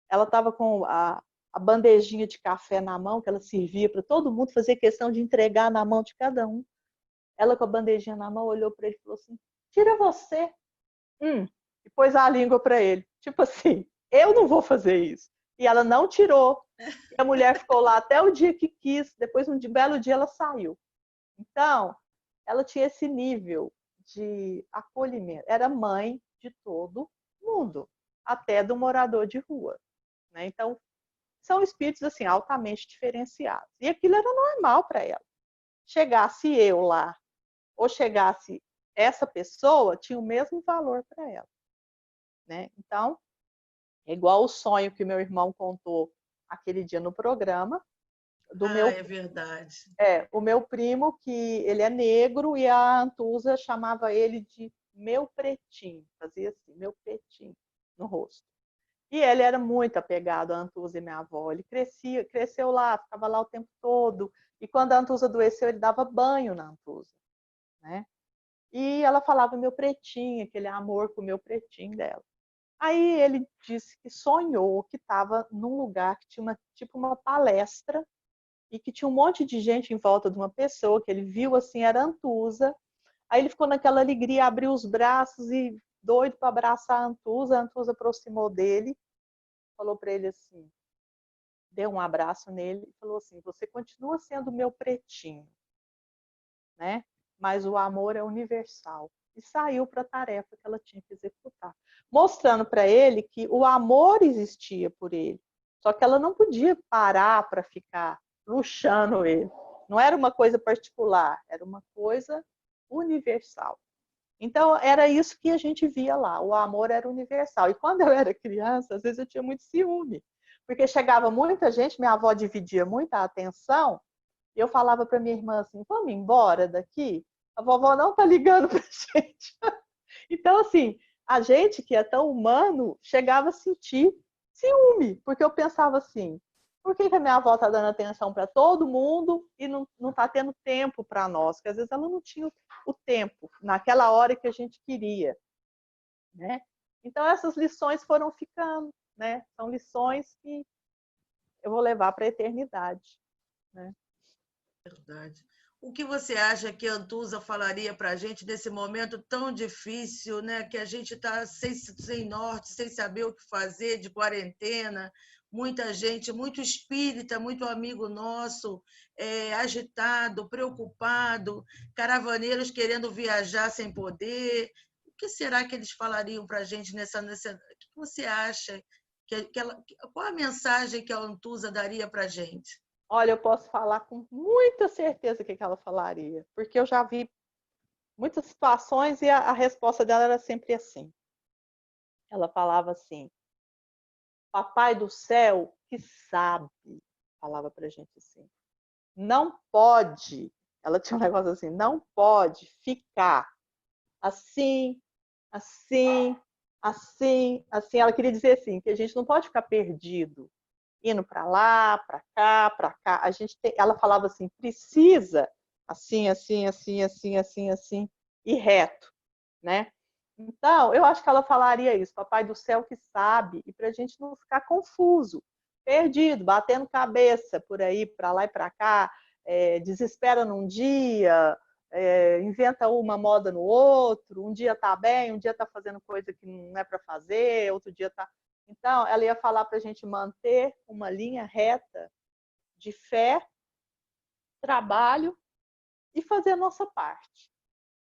Ela estava com a bandejinha de café na mão, que ela servia para todo mundo, fazia questão de entregar na mão de cada um. Ela com a bandejinha na mão olhou para ele e falou assim, tira você. E pôs a língua para ele. Tipo assim, eu não vou fazer isso. E ela não tirou. E a mulher ficou lá até o dia que quis. Depois, um belo dia, ela saiu. Então, ela tinha esse nível de acolhimento. Era mãe de todo mundo, até do morador de rua. Né? Então, são espíritos assim altamente diferenciados. E aquilo era normal para ela. Chegasse eu lá, ou chegasse essa pessoa, tinha o mesmo valor para ela. Né? Então, é igual o sonho que meu irmão contou aquele dia no programa. É verdade. O meu primo, que ele é negro, e a Antusa chamava ele de meu pretinho. Fazia assim, meu pretinho no rosto. E ele era muito apegado à Antusa e minha avó. Ele cresceu lá, ficava lá o tempo todo. E quando a Antusa adoeceu, ele dava banho na Antusa. Né? E ela falava meu pretinho, aquele amor com o meu pretinho dela. Aí ele disse que sonhou que estava num lugar que tinha tipo uma palestra e que tinha um monte de gente em volta de uma pessoa que ele viu assim, era Antusa. Aí ele ficou naquela alegria, abriu os braços e doido para abraçar a Antusa aproximou dele, falou para ele assim, deu um abraço nele e falou assim, você continua sendo meu pretinho, né? Mas o amor é universal. E saiu para a tarefa que ela tinha que executar, mostrando para ele que o amor existia por ele, só que ela não podia parar para ficar luxando ele. Não era uma coisa particular, era uma coisa universal. Então, era isso que a gente via lá, o amor era universal. E quando eu era criança, às vezes eu tinha muito ciúme, porque chegava muita gente, minha avó dividia muita atenção, e eu falava para minha irmã assim, vamos embora daqui? A vovó não está ligando para a gente. Então, assim, a gente que é tão humano, chegava a sentir ciúme, porque eu pensava assim, por que a minha avó está dando atenção para todo mundo e não está tendo tempo para nós? Porque às vezes ela não tinha o tempo, naquela hora que a gente queria. Né? Então, essas lições foram ficando. Né? São lições que eu vou levar para a eternidade. Né? Verdade. O que você acha que a Antusa falaria para a gente nesse momento tão difícil, né? Que a gente está sem norte, sem saber o que fazer, de quarentena, muita gente, muito espírita, muito amigo nosso, agitado, preocupado, caravaneiros querendo viajar sem poder. O que será que eles falariam para a gente nessa... O que você acha? Qual a mensagem que a Antusa daria para a gente? Olha, eu posso falar com muita certeza o que ela falaria, porque eu já vi muitas situações e a resposta dela era sempre assim. Ela falava assim: Papai do céu que sabe, falava pra gente assim, não pode, ela tinha um negócio assim, não pode ficar assim, assim, assim, assim. Ela queria dizer assim, que a gente não pode ficar perdido, indo para lá, para cá, para cá. A gente tem, ela falava assim, precisa assim, assim, assim, assim, assim, assim, e reto, né? Então, eu acho que ela falaria isso, Papai do céu que sabe, e para a gente não ficar confuso, perdido, batendo cabeça por aí, para lá e para cá, desespera num dia, inventa uma moda no outro, um dia está bem, um dia está fazendo coisa que não é para fazer, outro dia está... Então, ela ia falar para a gente manter uma linha reta de fé, trabalho e fazer a nossa parte.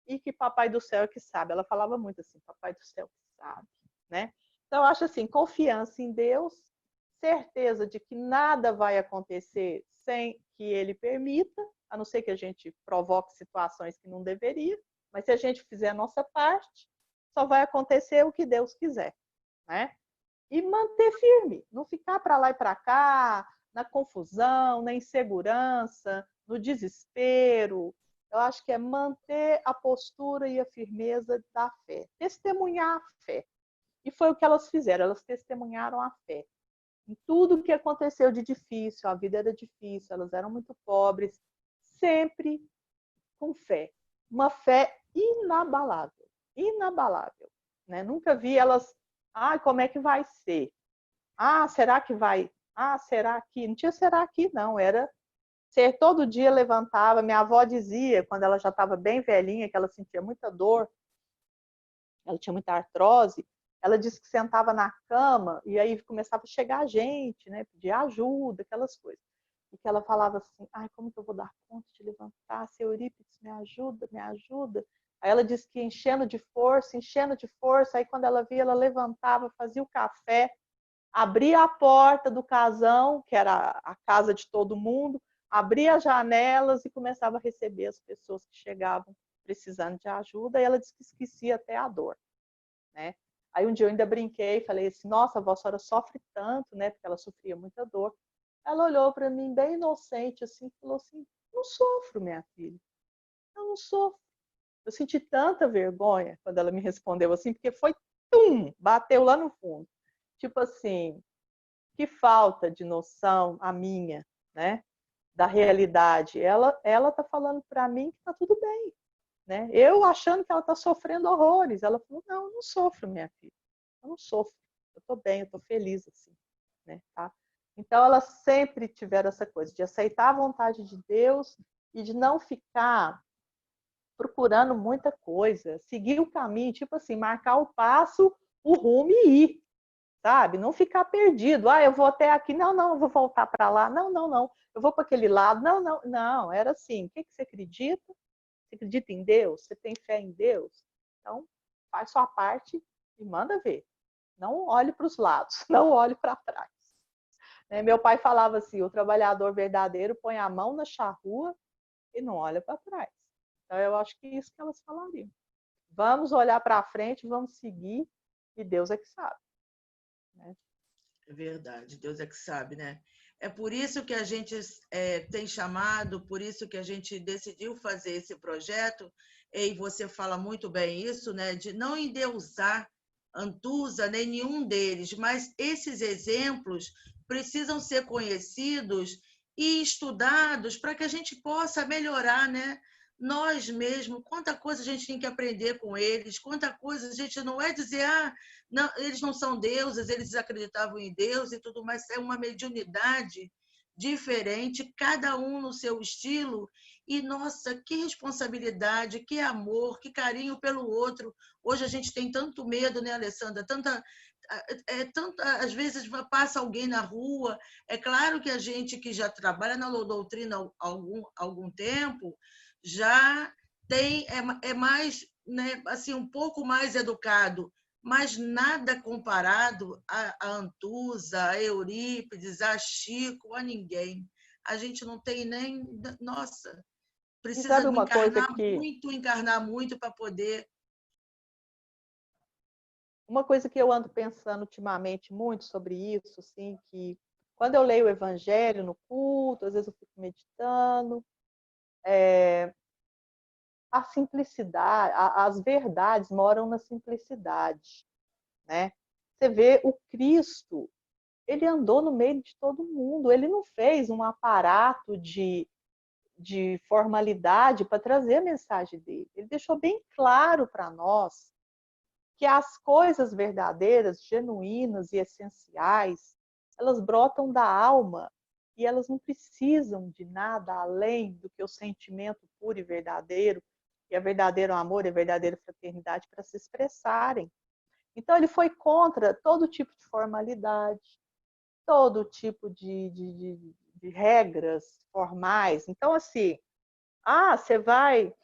E que Papai do céu é que sabe. Ela falava muito assim, Papai do céu que sabe, né? Então, eu acho assim, confiança em Deus, certeza de que nada vai acontecer sem que Ele permita, a não ser que a gente provoque situações que não deveria, mas se a gente fizer a nossa parte, só vai acontecer o que Deus quiser, né? E manter firme, não ficar para lá e para cá, na confusão, na insegurança, no desespero. Eu acho que é manter a postura e a firmeza da fé, testemunhar a fé. E foi o que elas fizeram, elas testemunharam a fé. Em tudo que aconteceu de difícil, a vida era difícil, elas eram muito pobres, sempre com fé. Uma fé inabalável, inabalável. Né? Nunca vi elas, como é que vai ser? Será que vai? Será que? Não tinha será que não, era ser todo dia levantava. Minha avó dizia, quando ela já estava bem velhinha, que ela sentia muita dor, ela tinha muita artrose, ela disse que sentava na cama e aí começava a chegar gente, né, pedir ajuda, aquelas coisas. E que ela falava assim, como que eu vou dar conta de levantar? Seu Eurípides, me ajuda, me ajuda. Aí ela disse que enchendo de força, aí quando ela via, ela levantava, fazia o café, abria a porta do casão, que era a casa de todo mundo, abria as janelas e começava a receber as pessoas que chegavam precisando de ajuda, e ela disse que esquecia até a dor, né? Aí um dia eu ainda brinquei, falei assim, nossa, a senhora sofre tanto, né? Porque ela sofria muita dor. Ela olhou para mim bem inocente, assim, falou assim, não sofro, minha filha, eu não sofro. Eu senti tanta vergonha quando ela me respondeu assim, porque foi, bateu lá no fundo. Tipo assim, que falta de noção a minha, né? Da realidade. Ela tá falando para mim que tá tudo bem, né? Eu achando que ela tá sofrendo horrores. Ela falou, não, eu não sofro, minha filha. Eu não sofro. Eu tô bem, eu tô feliz assim, né? Tá? Então, elas sempre tiveram essa coisa de aceitar a vontade de Deus e de não ficar procurando muita coisa, seguir o caminho, tipo assim, marcar o passo, o rumo e ir, sabe? Não ficar perdido. Eu vou até aqui, não, eu vou voltar para lá, não, eu vou para aquele lado, não, era assim. O que você acredita? Você acredita em Deus? Você tem fé em Deus? Então, faz sua parte e manda ver. Não olhe para os lados, não olhe para trás. Meu pai falava assim, o trabalhador verdadeiro põe a mão na charrua e não olha para trás. Então, eu acho que é isso que elas falariam. Vamos olhar para frente, vamos seguir, e Deus é que sabe. Né? É verdade, Deus é que sabe, né? É por isso que a gente tem chamado, por isso que a gente decidiu fazer esse projeto, e você fala muito bem isso, né? De não endeusar Antusa, nem nenhum deles, mas esses exemplos precisam ser conhecidos e estudados para que a gente possa melhorar, né? Nós mesmos, quanta coisa a gente tem que aprender com eles, quanta coisa a gente não é dizer, não, eles não são deuses, eles acreditavam em Deus e tudo mais, é uma mediunidade diferente, cada um no seu estilo, e nossa, que responsabilidade, que amor, que carinho pelo outro. Hoje a gente tem tanto medo, né, Alessandra? tanto, às vezes passa alguém na rua, é claro que a gente que já trabalha na doutrina há algum tempo já é mais, né, assim, um pouco mais educado, mas nada comparado a Antusa, a Eurípides, a Chico, a ninguém. A gente não tem nem... Nossa, E precisa sabe uma coisa encarnar muito para poder... Uma coisa que eu ando pensando ultimamente muito sobre isso, assim, que quando eu leio o Evangelho no culto, às vezes eu fico meditando, a simplicidade, as verdades moram na simplicidade, né? Você vê o Cristo, ele andou no meio de todo mundo, ele não fez um aparato de formalidade para trazer a mensagem dele. Ele deixou bem claro para nós que as coisas verdadeiras, genuínas e essenciais, elas brotam da alma e elas não precisam de nada além do que o sentimento puro e verdadeiro, e é verdadeiro amor e a verdadeira fraternidade para se expressarem. Então ele foi contra todo tipo de formalidade, todo tipo de regras formais. Então, assim, você vai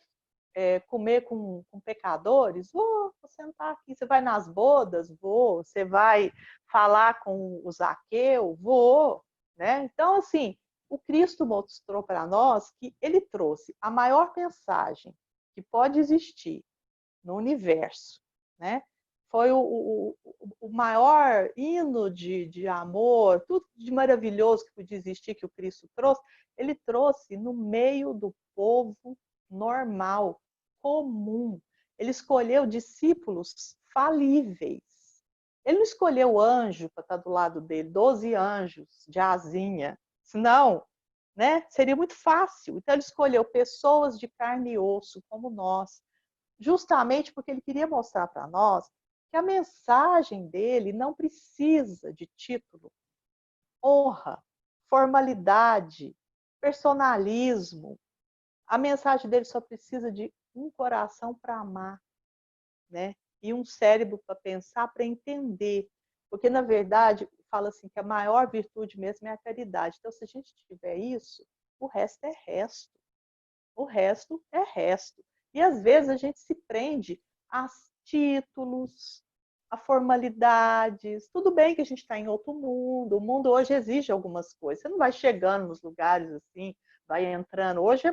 comer com pecadores? Vou sentar aqui. Você vai nas bodas? Vou. Você vai falar com o Zaqueu? Vou. Né? Então, assim, o Cristo mostrou para nós que ele trouxe a maior mensagem que pode existir no universo, né? Foi o maior hino de amor, tudo de maravilhoso que podia existir que o Cristo trouxe, ele trouxe no meio do povo normal, comum. Ele escolheu discípulos falíveis. Ele não escolheu anjo para estar do lado dele, 12 anjos de asinha. Senão, né, seria muito fácil. Então, ele escolheu pessoas de carne e osso, como nós, justamente porque ele queria mostrar para nós que a mensagem dele não precisa de título, honra, formalidade, personalismo. A mensagem dele só precisa de um coração para amar, né? E um cérebro para pensar, para entender. Porque, na verdade, fala assim que a maior virtude mesmo é a caridade. Então, se a gente tiver isso, o resto é resto. O resto é resto. E às vezes a gente se prende a títulos, a formalidades. Tudo bem que a gente está em outro mundo. O mundo hoje exige algumas coisas. Você não vai chegando nos lugares assim, vai entrando. Hoje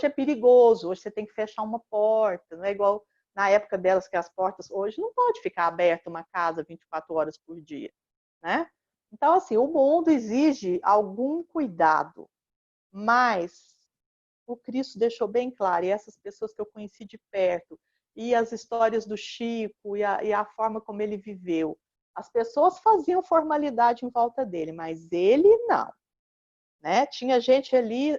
é perigoso. Hoje você tem que fechar uma porta. Não é igual na época delas que as portas hoje não pode ficar aberta uma casa 24 horas por dia, né? Então assim, o mundo exige algum cuidado, mas o Cristo deixou bem claro, e essas pessoas que eu conheci de perto, e as histórias do Chico, e a forma como ele viveu, as pessoas faziam formalidade em volta dele, mas ele não. Né? Tinha gente ali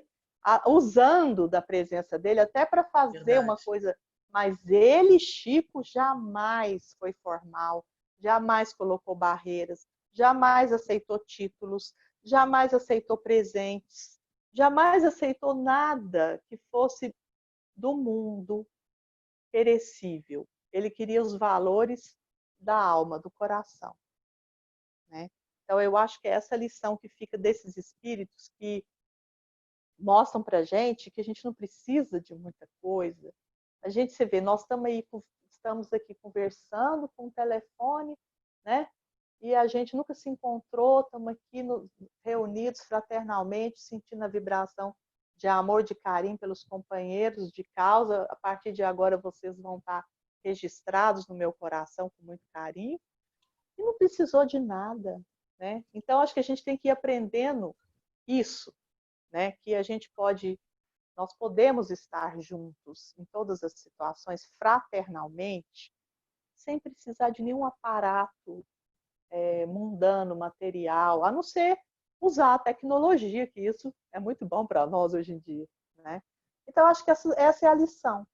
usando da presença dele até para fazer Verdade. uma coisa, mas ele, Chico, jamais foi formal, jamais colocou barreiras, jamais aceitou títulos, jamais aceitou presentes, jamais aceitou nada que fosse do mundo perecível. Ele queria os valores da alma, do coração. Né? Então, eu acho que é essa lição que fica desses espíritos que mostram para a gente que a gente não precisa de muita coisa. A gente se vê, nós estamos aqui conversando com o telefone, né? E a gente nunca se encontrou, estamos aqui reunidos fraternalmente, sentindo a vibração de amor, de carinho pelos companheiros de causa. A partir de agora vocês vão estar registrados no meu coração com muito carinho. E não precisou de nada, né? Então acho que a gente tem que ir aprendendo isso, né? Que nós podemos estar juntos em todas as situações fraternalmente, sem precisar de nenhum aparato mundano, material, a não ser usar a tecnologia, que isso é muito bom para nós hoje em dia, né? Então, acho que essa é a lição,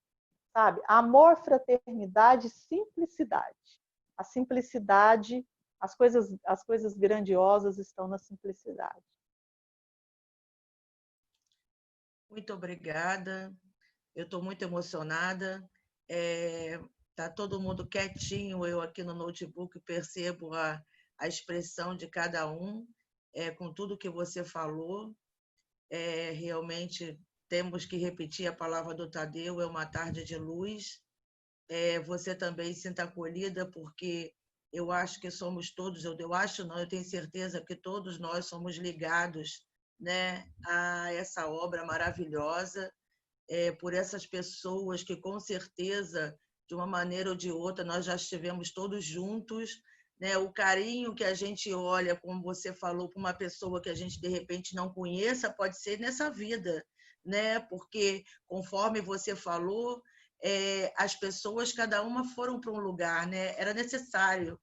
sabe? Amor, fraternidade, simplicidade. A simplicidade, as coisas grandiosas estão na simplicidade. Muito obrigada. Eu estou muito emocionada. Tá todo mundo quietinho, eu aqui no notebook percebo a expressão de cada um, com tudo que você falou. Realmente temos que repetir a palavra do Tadeu, é uma tarde de luz. Você também se sinta acolhida, porque eu acho que somos todos, eu acho não, eu tenho certeza que todos nós somos ligados, né, a essa obra maravilhosa, por essas pessoas que com certeza, de uma maneira ou de outra, nós já estivemos todos juntos, né? O carinho que a gente olha, como você falou, para uma pessoa que a gente de repente não conheça, pode ser nessa vida, né? Porque, conforme você falou, as pessoas, cada uma foram para um lugar, né? Era necessário.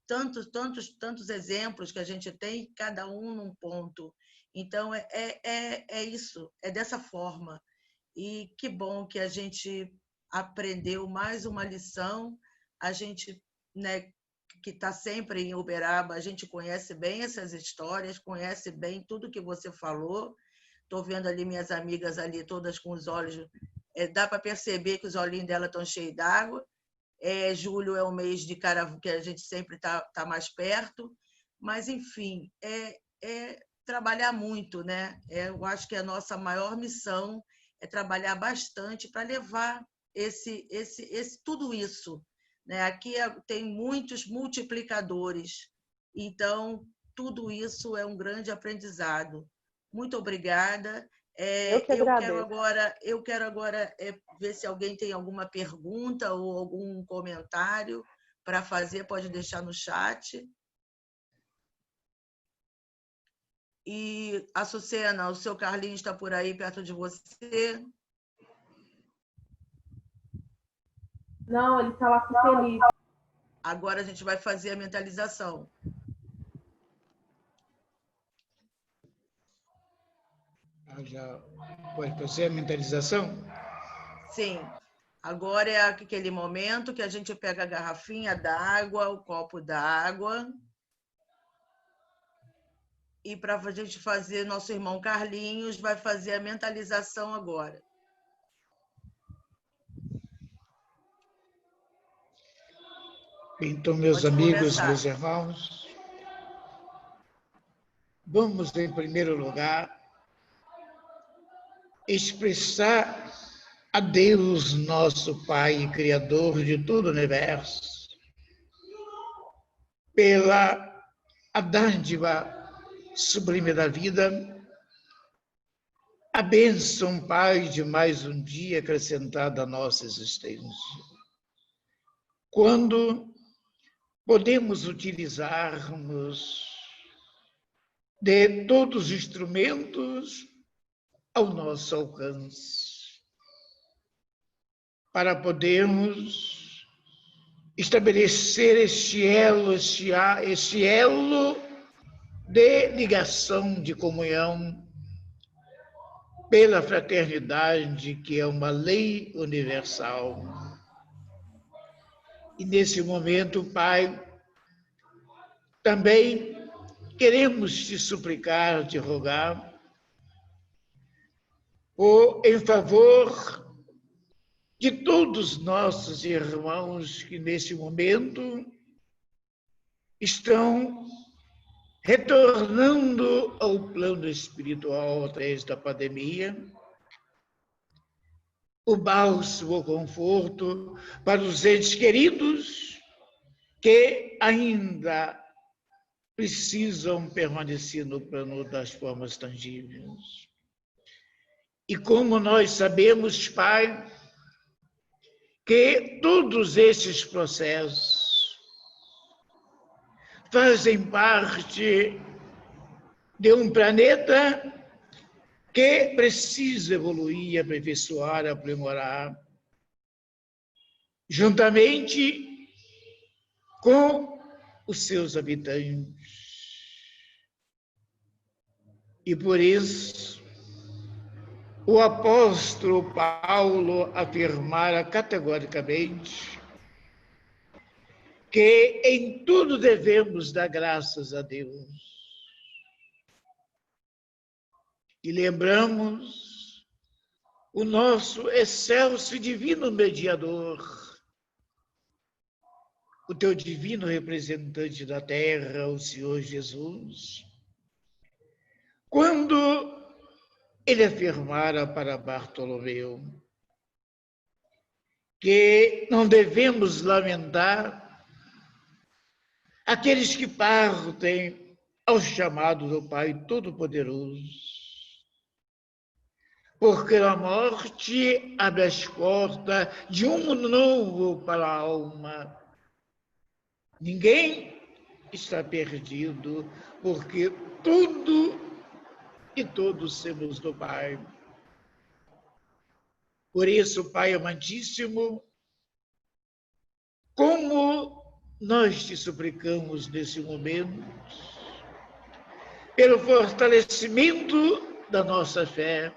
Tantos exemplos que a gente tem, cada um num ponto. Então, é isso, é dessa forma. E que bom que a gente aprendeu mais uma lição. A gente, né, que está sempre em Uberaba, a gente conhece bem essas histórias, conhece bem tudo que você falou. Estou vendo ali minhas amigas ali, todas com os olhos. Dá para perceber que os olhinhos dela estão cheios d'água. Julho é o mês de carnaval, que a gente sempre tá mais perto. Mas, enfim, trabalhar muito, né? Eu acho que a nossa maior missão é trabalhar bastante para levar tudo isso, né? Aqui tem muitos multiplicadores, então tudo isso é um grande aprendizado. Muito obrigada. Eu que agradeço. Eu quero agora ver se alguém tem alguma pergunta ou algum comentário para fazer, pode deixar no chat. E, Açucena, o seu Carlinhos está por aí perto de você? Não, ele está lá com o Felipe. Agora a gente vai fazer a mentalização. Já pode fazer a mentalização? Sim. Agora é aquele momento que a gente pega a garrafinha d'água, o copo d'água. E para a gente fazer, nosso irmão Carlinhos vai fazer a mentalização agora. Então, meus Pode amigos, começar. meus irmãos, vamos, em primeiro lugar, expressar a Deus, nosso Pai e Criador de todo o universo, pela a dádiva sublime da vida, a bênção, Pai, de mais um dia acrescentado à nossa existência. Quando podemos utilizarmos de todos os instrumentos ao nosso alcance, para podermos estabelecer este elo de ligação, de comunhão, pela fraternidade, que é uma lei universal. E nesse momento, Pai, também queremos te suplicar, te rogar, em favor de todos nossos irmãos que nesse momento estão retornando ao plano espiritual através da pandemia, o bálsamo, o conforto para os entes queridos que ainda precisam permanecer no plano das formas tangíveis. E como nós sabemos, Pai, que todos esses processos fazem parte de um planeta que precisa evoluir, aperfeiçoar, aprimorar, juntamente com os seus habitantes. E por isso, o apóstolo Paulo afirmara categoricamente que em tudo devemos dar graças a Deus. E lembramos o nosso excelso e divino mediador, o teu divino representante da terra, o Senhor Jesus, quando ele afirmara para Bartolomeu que não devemos lamentar aqueles que partem ao chamado do Pai Todo-Poderoso, porque a morte abre as portas de um novo para a alma. Ninguém está perdido, porque tudo e todos somos do Pai. Por isso, Pai amantíssimo, como nós te suplicamos nesse momento, pelo fortalecimento da nossa fé,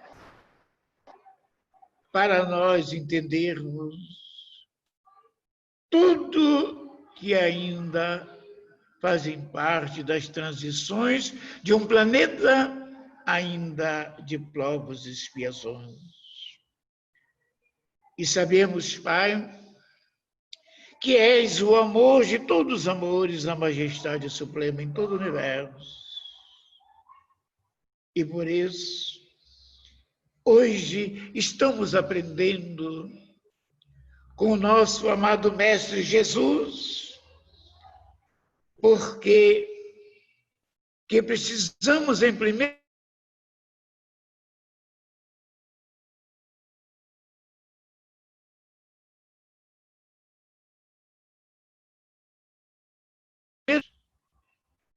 para nós entendermos tudo que ainda fazem parte das transições de um planeta ainda de provas e expiações. E sabemos, Pai, que és o amor de todos os amores, a majestade suprema em todo o universo. E por isso, hoje estamos aprendendo com o nosso amado Mestre Jesus, porque que precisamos, em primeiro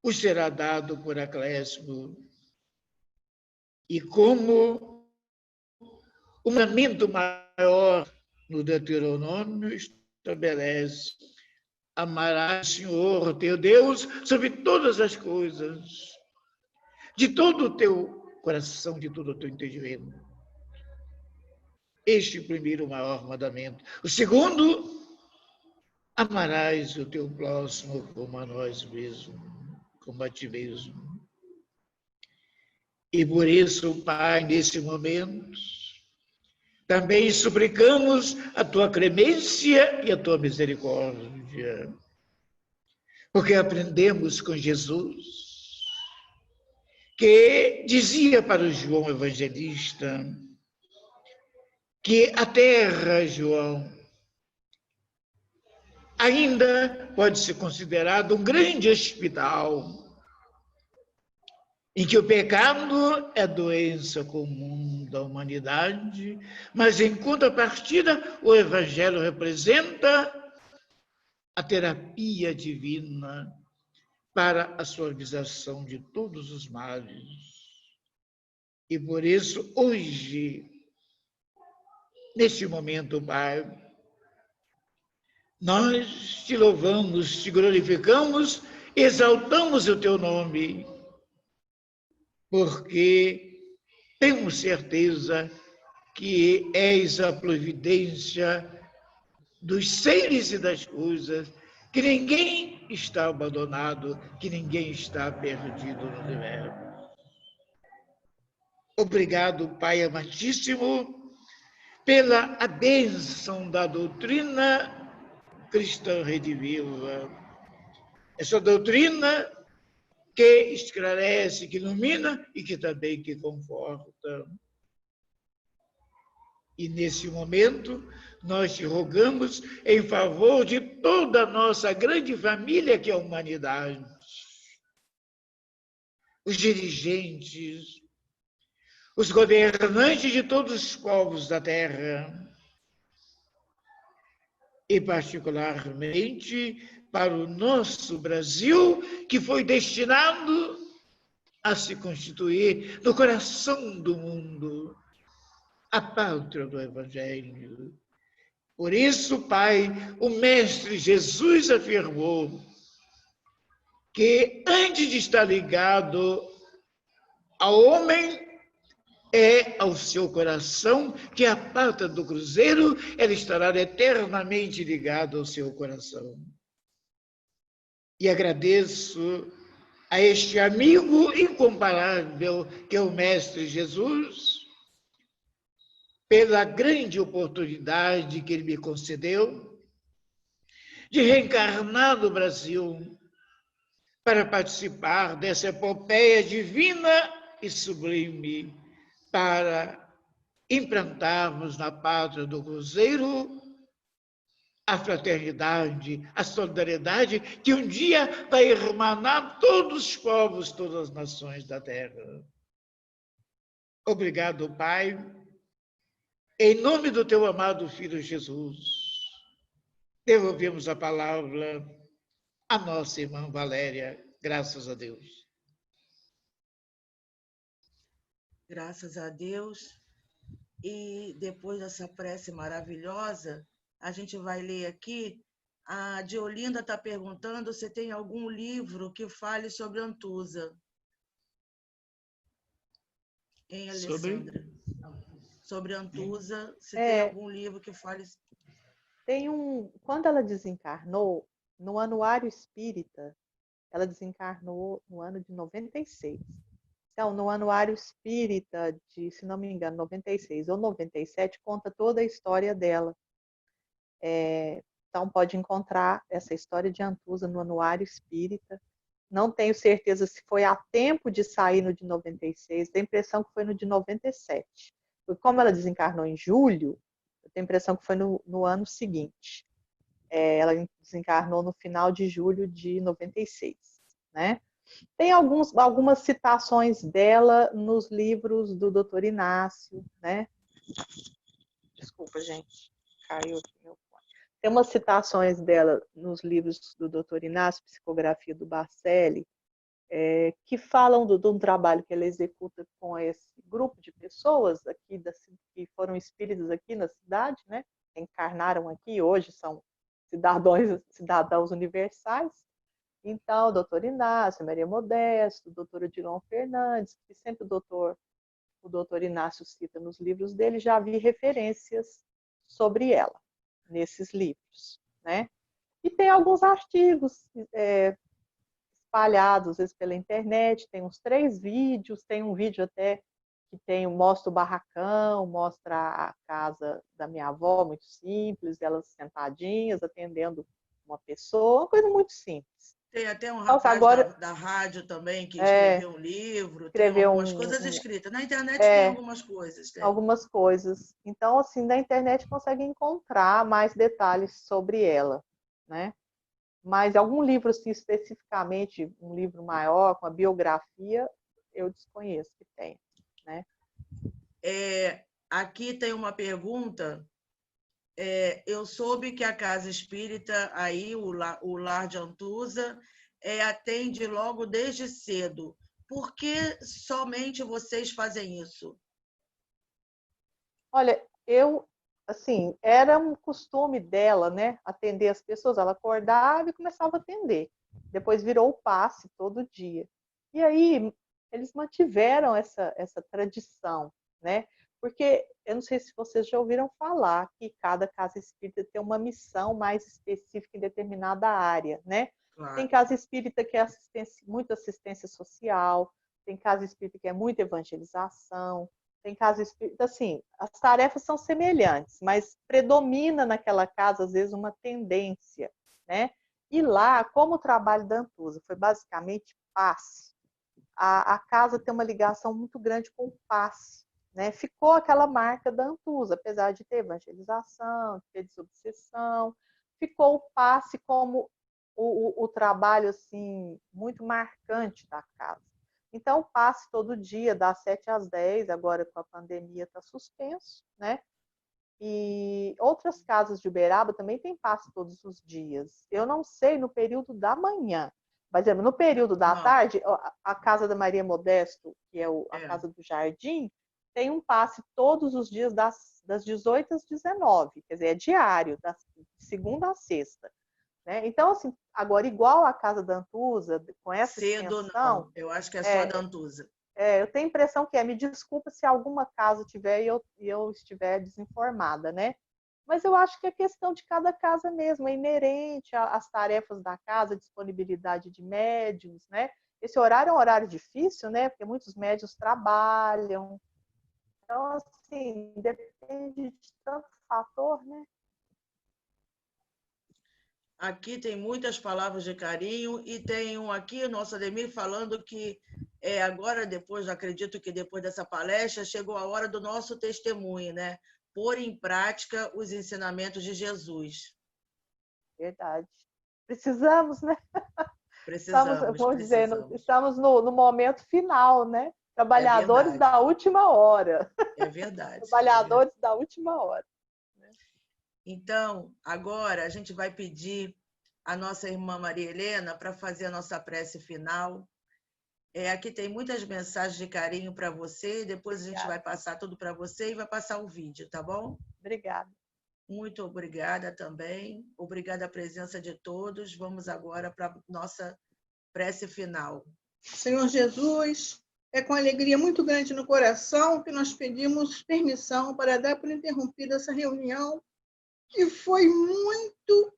o será dado por acréscimo. E como o mandamento maior no Deuteronômio estabelece: amarás o Senhor, teu Deus, sobre todas as coisas, de todo o teu coração, de todo o teu entendimento. Este é o primeiro maior mandamento. O segundo, amarás o teu próximo como a nós mesmos, como a ti mesmo. E por isso, Pai, nesse momento, também suplicamos a tua clemência e a tua misericórdia, porque aprendemos com Jesus, que dizia para o João Evangelista que a terra, João, ainda pode ser considerado um grande hospital, em que o pecado é doença comum da humanidade, mas em contrapartida, o Evangelho representa a terapia divina para a suavização de todos os males. E por isso, hoje, neste momento, Pai, nós te louvamos, te glorificamos, exaltamos o teu nome, porque temos certeza que és a providência dos seres e das coisas, que ninguém está abandonado, que ninguém está perdido no universo. Obrigado, Pai amantíssimo, pela a bênção da doutrina cristã rediviva. Essa doutrina que esclarece, que ilumina e que também que conforta. E nesse momento, nós te rogamos em favor de toda a nossa grande família que é a humanidade. Os dirigentes, os governantes de todos os povos da terra, e particularmente para o nosso Brasil, que foi destinado a se constituir no coração do mundo, a pátria do Evangelho. Por isso, Pai, o Mestre Jesus afirmou que antes de estar ligado ao homem, é ao seu coração, que a pata do cruzeiro, ela estará eternamente ligada ao seu coração. E agradeço a este amigo incomparável que é o Mestre Jesus, pela grande oportunidade que ele me concedeu de reencarnar no Brasil para participar dessa epopeia divina e sublime, para implantarmos na pátria do Cruzeiro a fraternidade, a solidariedade que um dia vai irmanar todos os povos, todas as nações da Terra. Obrigado, Pai, em nome do teu amado Filho Jesus. Devolvemos a palavra à nossa irmã Valéria, graças a Deus. Graças a Deus. E depois dessa prece maravilhosa, a gente vai ler aqui. A Diolinda está perguntando se tem algum livro que fale sobre Antusa. Hein, Alessandra? Sobre Antusa, se tem algum livro que fale... Quando ela desencarnou, no Anuário Espírita, ela desencarnou no ano de 96. Então, no Anuário Espírita de, se não me engano, 96 ou 97, conta toda a história dela. Então, pode encontrar essa história de Antusa no Anuário Espírita. Não tenho certeza se foi a tempo de sair no de 96, tenho a impressão que foi no de 97. Porque como ela desencarnou em julho, eu tenho a impressão que foi no ano seguinte. Ela desencarnou no final de julho de 96, né? Tem algumas citações dela nos livros do Dr. Inácio, né? Desculpa, gente, caiu aqui meu fone. Tem umas citações dela nos livros do Dr. Inácio, Psicografia do Barcelli, que falam de um trabalho que ela executa com esse grupo de pessoas aqui que foram espíritas aqui na cidade, né? Encarnaram aqui, hoje são cidadãos universais. Então, o doutor Inácio, Maria Modesto, o doutor Odilon Fernandes, que sempre o doutor Inácio cita nos livros dele, já vi referências sobre ela, nesses livros, né? E tem alguns artigos espalhados, às vezes, pela internet, tem uns 3 vídeos, tem um vídeo até que mostra o barracão, mostra a casa da minha avó, muito simples, elas sentadinhas, atendendo uma pessoa, uma coisa muito simples. Tem até um Então, rapaz da rádio também que escreveu um livro, tem algumas coisas escritas. Na internet tem algumas coisas. Tem. Algumas coisas. Então, assim, na internet consegue encontrar mais detalhes sobre ela, né? Mas algum livro, assim, especificamente, um livro maior, com a biografia, eu desconheço que tem, né? Aqui tem uma pergunta. Eu soube que a Casa Espírita, aí, o Lar de Antusa, atende logo desde cedo. Por que somente vocês fazem isso? Olha, assim, era um costume dela, né, atender as pessoas. Ela acordava e começava a atender. Depois virou o passe todo dia. E aí, eles mantiveram essa tradição, né? Porque, eu não sei se vocês já ouviram falar que cada casa espírita tem uma missão mais específica em determinada área, né? Claro. Tem casa espírita que é muita assistência social, tem casa espírita que é muita evangelização, tem casa espírita, assim, as tarefas são semelhantes, mas predomina naquela casa, às vezes, uma tendência, né? E lá, como o trabalho da Antusa foi basicamente passe, a casa tem uma ligação muito grande com o passe, né? Ficou aquela marca da Antusa, apesar de ter evangelização, de ter desobsessão, ficou o passe como o trabalho, assim, muito marcante da casa. Então, passe todo dia, das 7 às 10, agora com a pandemia está suspenso, né? E outras casas de Uberaba também tem passe todos os dias. Eu não sei no período da manhã, mas no período da tarde, a Casa da Maria Modesto, que é a Casa do Jardim, tem um passe todos os dias das 18 às 19, quer dizer, é diário, de segunda a sexta. Né? Então, assim, agora, igual a Casa da Antusa, com essa cedo, extensão... não. Eu acho que é só da Antusa. Eu tenho a impressão que me desculpa se alguma casa tiver e eu estiver desinformada, né? Mas eu acho que é questão de cada casa mesmo, é inerente às tarefas da casa, disponibilidade de médiuns, né? Esse horário é um horário difícil, né? Porque muitos médiuns trabalham. Então, assim, depende de tanto fator, né? Aqui tem muitas palavras de carinho e tem um aqui, o nosso Ademir, falando que agora, depois, acredito que depois dessa palestra, chegou a hora do nosso testemunho, né? Pôr em prática os ensinamentos de Jesus. Verdade. Precisamos, né? Precisamos. Estamos no momento final, né? Trabalhadores da última hora. É verdade. Trabalhadores da última hora. Então, agora a gente vai pedir a nossa irmã Maria Helena para fazer a nossa prece final. Aqui tem muitas mensagens de carinho para você, depois a gente vai passar tudo para você e vai passar o vídeo, tá bom? Obrigada. Muito obrigada também. Obrigada a presença de todos. Vamos agora para a nossa prece final. Senhor Jesus, é com alegria muito grande no coração que nós pedimos permissão para dar por interrompida essa reunião, que foi muito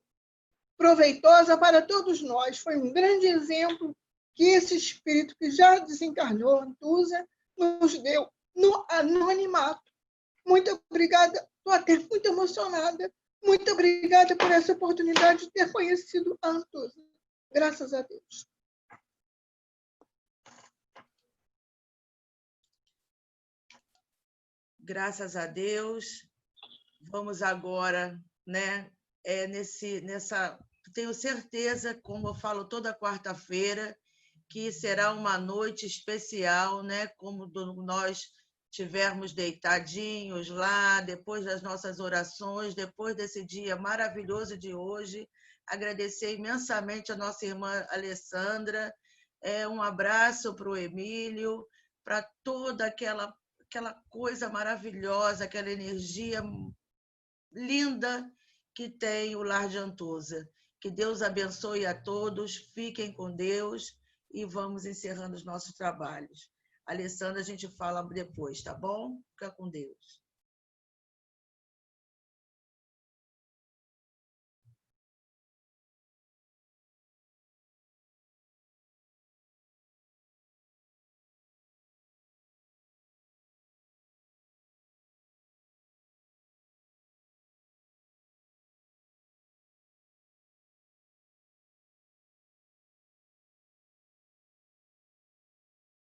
proveitosa para todos nós. Foi um grande exemplo que esse espírito que já desencarnou, Antusa, nos deu no anonimato. Muito obrigada, estou até muito emocionada. Muito obrigada por essa oportunidade de ter conhecido a Antusa. Graças a Deus. Graças a Deus. Vamos agora, né? Tenho certeza, como eu falo toda quarta-feira, que será uma noite especial, né? Como nós tivermos deitadinhos lá, depois das nossas orações, depois desse dia maravilhoso de hoje. Agradecer imensamente a nossa irmã Alessandra, um abraço para o Emílio, para toda aquela coisa maravilhosa, aquela energia linda que tem o Lar de Antusa. Que Deus abençoe a todos, fiquem com Deus e vamos encerrando os nossos trabalhos. Alessandra, a gente fala depois, tá bom? Fica com Deus.